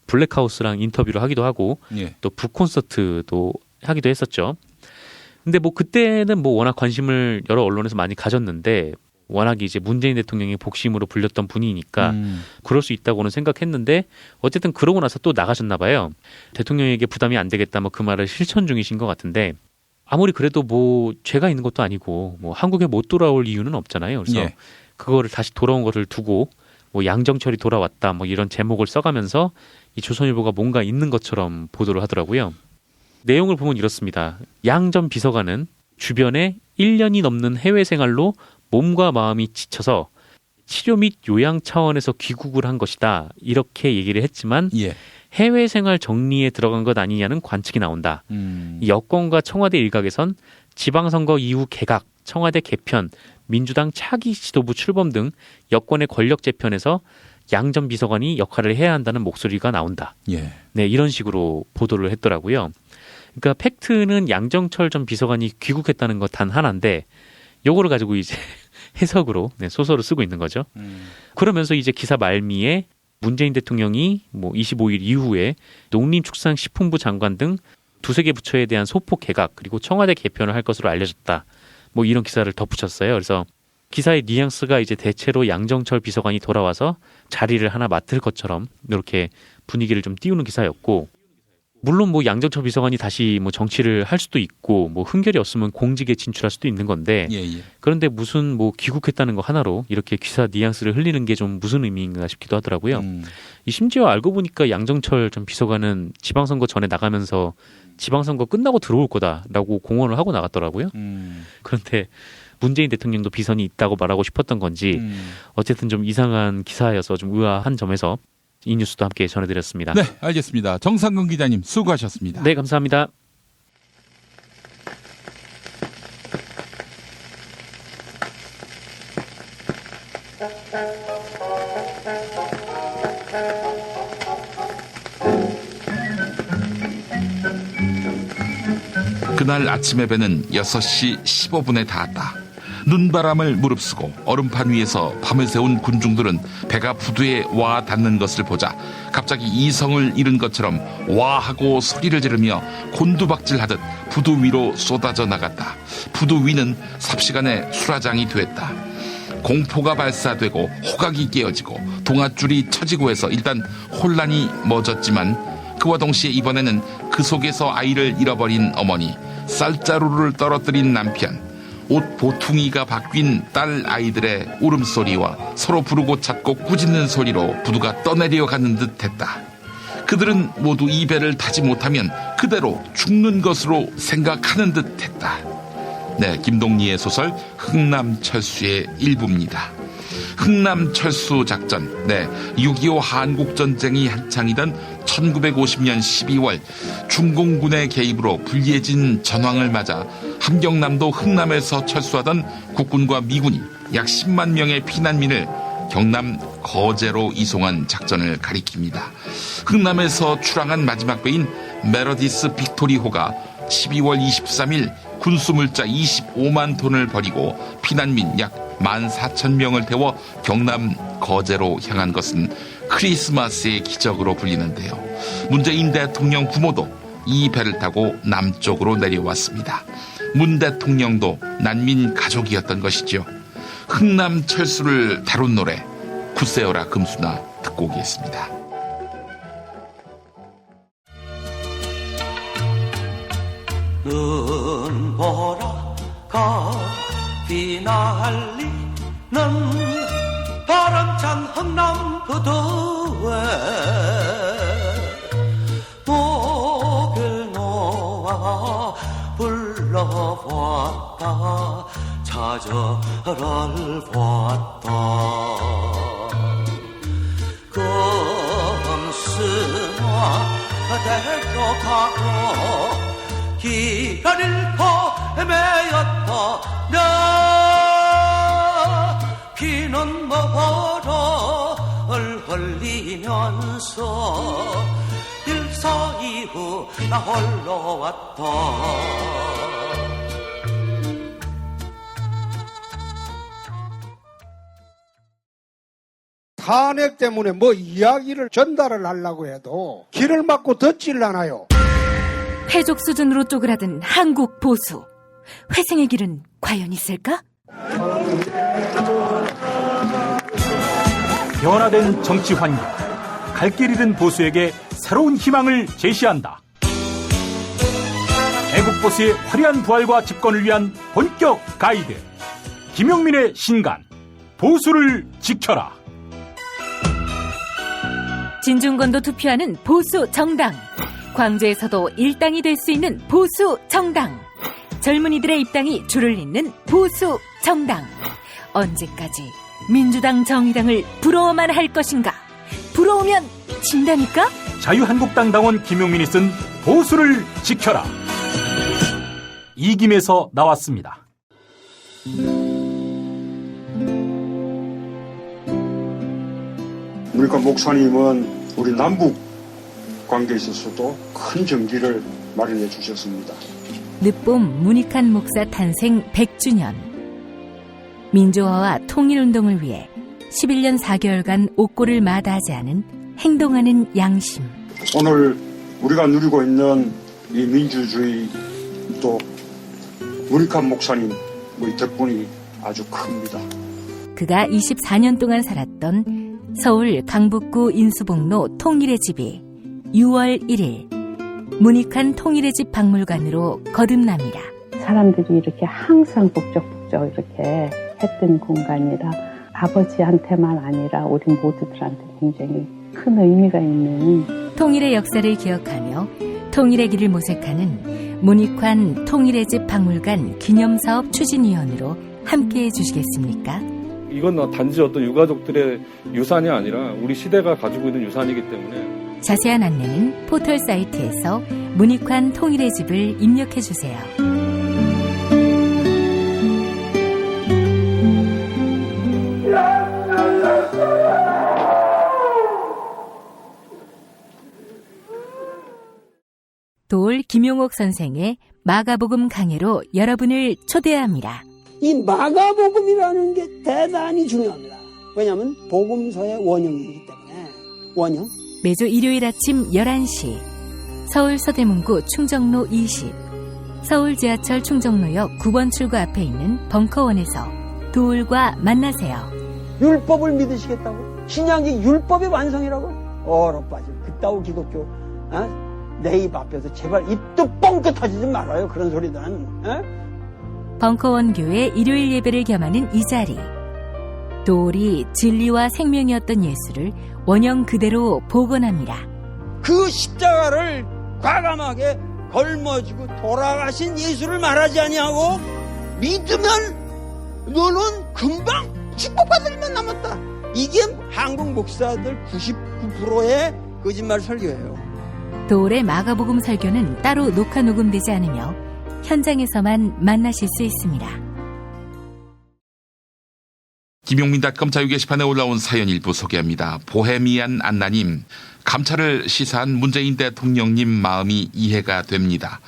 블랙하우스랑 인터뷰를 하기도 하고 또 북콘서트도 하기도 했었죠. 근데 뭐 그때는 뭐 워낙 관심을 여러 언론에서 많이 가졌는데 워낙 이제 문재인 대통령의 복심으로 불렸던 분이니까 그럴 수 있다고는 생각했는데 어쨌든 그러고 나서 또 나가셨나 봐요. 대통령에게 부담이 안 되겠다 뭐 그 말을 실천 중이신 것 같은데 아무리 그래도 뭐 죄가 있는 것도 아니고 뭐 한국에 못 돌아올 이유는 없잖아요. 그래서 그거를 다시 돌아온 것을 두고 뭐 양정철이 돌아왔다 뭐 이런 제목을 써가면서 이 조선일보가 뭔가 있는 것처럼 보도를 하더라고요. 내용을 보면 이렇습니다. 양 전 비서관은 주변에 1년이 넘는 해외 생활로 몸과 마음이 지쳐서 치료 및 요양 차원에서 귀국을 한 것이다. 이렇게 얘기를 했지만 해외 생활 정리에 들어간 것 아니냐는 관측이 나온다. 여권과 청와대 일각에선 지방선거 이후 개각, 청와대 개편, 민주당 차기 지도부 출범 등 여권의 권력 재편에서 양 전 비서관이 역할을 해야 한다는 목소리가 나온다. 네, 이런 식으로 보도를 했더라고요. 그러니까 팩트는 양정철 전 비서관이 귀국했다는 것 단 하나인데 요거를 가지고 이제 해석으로 소설을 쓰고 있는 거죠. 그러면서 이제 기사 말미에 문재인 대통령이 뭐 25일 이후에 농림축산식품부 장관 등 두세 개 부처에 대한 소폭 개각 그리고 청와대 개편을 할 것으로 알려졌다. 뭐 이런 기사를 덧붙였어요. 그래서 기사의 뉘앙스가 이제 대체로 양정철 비서관이 돌아와서 자리를 하나 맡을 것처럼 이렇게 분위기를 좀 띄우는 기사였고 물론 뭐 양정철 비서관이 다시 뭐 정치를 할 수도 있고 뭐 흠결이 없으면 공직에 진출할 수도 있는 건데 그런데 무슨 뭐 귀국했다는 거 하나로 이렇게 기사 뉘앙스를 흘리는 게 좀 무슨 의미인가 싶기도 하더라고요. 이 심지어 알고 보니까 양정철 전 비서관은 지방선거 전에 나가면서 지방선거 끝나고 들어올 거다라고 공언을 하고 나갔더라고요. 그런데 문재인 대통령도 비선이 있다고 말하고 싶었던 건지 어쨌든 좀 이상한 기사여서 좀 의아한 점에서 이 뉴스도 함께 전해드렸습니다. 네, 알겠습니다. 정상근 기자님 수고하셨습니다. 네, 감사합니다. 그날 아침에 배는 6시 15분에 닿았다. 눈바람을 무릅쓰고 얼음판 위에서 밤을 새운 군중들은 배가 부두에 와 닿는 것을 보자 갑자기 이성을 잃은 것처럼 와 하고 소리를 지르며 곤두박질하듯 부두 위로 쏟아져 나갔다. 부두 위는 삽시간에 수라장이 됐다. 공포가 발사되고 호각이 깨어지고 동아줄이 쳐지고 해서 일단 혼란이 멎었지만 그와 동시에 이번에는 그 속에서 아이를 잃어버린 어머니, 쌀자루를 떨어뜨린 남편, 옷 보퉁이가 바뀐 딸 아이들의 울음소리와 서로 부르고 찾고 꾸짖는 소리로 부두가 떠내려 가는 듯 했다. 그들은 모두 이 배를 타지 못하면 그대로 죽는 것으로 생각하는 듯 했다. 네, 김동리의 소설 흥남철수의 일부입니다. 흥남철수 작전, 6.25 한국전쟁이 한창이던 1950년 12월 중공군의 개입으로 불리해진 전황을 맞아 함경남도 흥남에서 철수하던 국군과 미군이 약 10만 명의 피난민을 경남 거제로 이송한 작전을 가리킵니다. 흥남에서 출항한 마지막 배인 메러디스 빅토리호가 12월 23일 군수물자 25만 톤을 버리고 피난민 약 14,000명을 태워 경남 거제로 향한 것은 크리스마스의 기적으로 불리는데요. 문재인 대통령 부모도 이 배를 타고 남쪽으로 내려왔습니다. 문 대통령도 난민 가족이었던 것이죠. 흥남 철수를 다룬 노래 굳세어라 금수나 듣고 오겠습니다. 눈보라 비날리는 바람찬 흥남 부두에 목을 놓아 불러보았다 좌절을 보았다 검승아 데려가고 길을 헤매었다 내 피는 머벌을 흘리면서 일사이후 나 홀로 왔다 탄핵 때문에 뭐 이야기를 전달을 하려고 해도 길을 막고 듣질 않아요. 패족 수준으로 쪼그라든 한국 보수. 회생의 길은 과연 있을까? 변화된 정치 환경, 갈 길 잃은 보수에게 새로운 희망을 제시한다. 애국 보수의 화려한 부활과 집권을 위한 본격 가이드. 김용민의 신간, 보수를 지켜라. 진중권도 투표하는 보수 정당. 광주에서도 일당이 될 수 있는 보수 정당. 젊은이들의 입당이 줄을 잇는 보수 정당. 언제까지 민주당 정의당을 부러워만 할 것인가? 부러우면 진다니까? 자유한국당 당원 김용민이 쓴 보수를 지켜라. 이김에서 나왔습니다. 그러니까 목사님은 우리 남북 관계에 있어서도 큰 정기를 마련해 주셨습니다. 늦봄 문익환 목사 탄생 100주년. 민주화와 통일운동을 위해 11년 4개월간 옥고를 마다하지 않은 행동하는 양심. 오늘 우리가 누리고 있는 이 민주주의 또 문익환 목사님 덕분이 아주 큽니다. 그가 24년 동안 살았던 서울 강북구 인수복로 통일의 집이 6월 1일 문익환 통일의 집 박물관으로 거듭납니다. 사람들이 이렇게 항상 북적북적 이렇게 했던 공간이라 아버지한테만 아니라 우리 모두들한테 굉장히 큰 의미가 있는 통일의 역사를 기억하며 통일의 길을 모색하는 문익환 통일의 집 박물관 기념사업 추진위원으로 함께해 주시겠습니까? 이건 단지 어떤 유가족들의 유산이 아니라 우리 시대가 가지고 있는 유산이기 때문에 자세한 안내는 포털 사이트에서 문익환 통일의 집을 입력해 주세요. 돌 김용옥 선생의 마가복음 강해로 여러분을 초대합니다. 이 마가복음이라는 게 대단히 중요합니다. 왜냐하면 복음서의 원형이기 때문에. 원형. 매주 일요일 아침 11시 서울 서대문구 충정로 20 서울 지하철 충정로역 9번 출구 앞에 있는 벙커원에서 돌과 만나세요. 율법을 믿으시겠다고? 신약이 율법의 완성이라고? 얼어빠져. 그따위 기독교 내 입 앞에서 제발 입도 뻥끗 터지지 말아요. 그런 소리는. 벙커원 교회 일요일 예배를 겸하는 이 자리. 돌이 진리와 생명이었던 예수를 원형 그대로 복원합니다. 그 십자가를 과감하게 걸머지고 돌아가신 예수를 말하지 아니하고 믿으면 너는 금방 축복받을 일만 남았다. 이게 한국 목사들 99%의 거짓말 설교예요. 돌의 마가복음 설교는 따로 녹화 녹음되지 않으며 현장에서만 만나실 수 있습니다. 김용민닷컴 자유 게시판에 올라온 사연 일부 소개합니다. 보헤미안 안나님, 감찰을 시사한 문재인 대통령님 마음이 이해가 됩니다.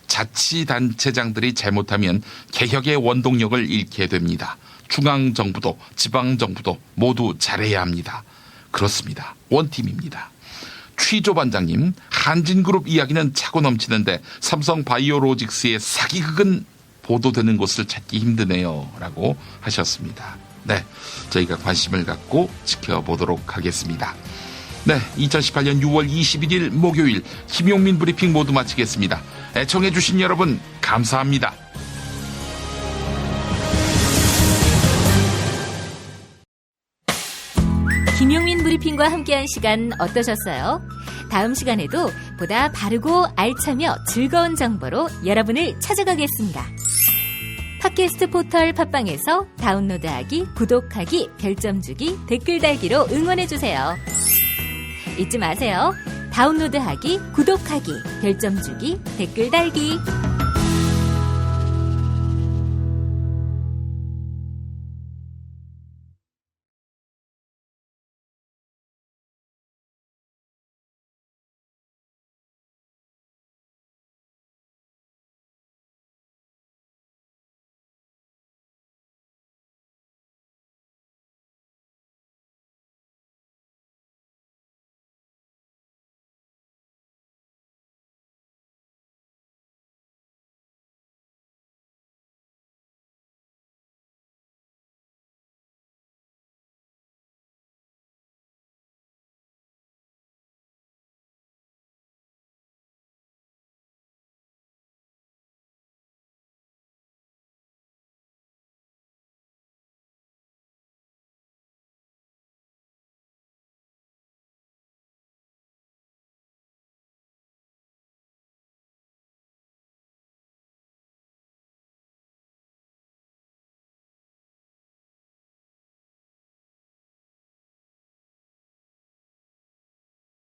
자치단체장들이 잘못하면 개혁의 원동력을 잃게 됩니다. 중앙정부도 지방정부도 모두 잘해야 합니다. 그렇습니다. 원팀입니다. 취조 반장님, 한진그룹 이야기는 차고 넘치는데 삼성 바이오로직스의 사기극은 보도되는 곳을 찾기 힘드네요. 라고 하셨습니다. 네, 저희가 관심을 갖고 지켜보도록 하겠습니다. 네, 2018년 6월 21일 목요일 김용민 브리핑 모두 마치겠습니다. 애청해주신 여러분 감사합니다. 김용민 브리핑과 함께한 시간 어떠셨어요? 다음 시간에도 보다 바르고 알차며 즐거운 정보로 여러분을 찾아가겠습니다. 팟캐스트 포털 팟빵에서 다운로드하기, 구독하기, 별점 주기, 댓글 달기로 응원해주세요. 잊지 마세요. 다운로드하기, 구독하기, 별점 주기, 댓글 달기.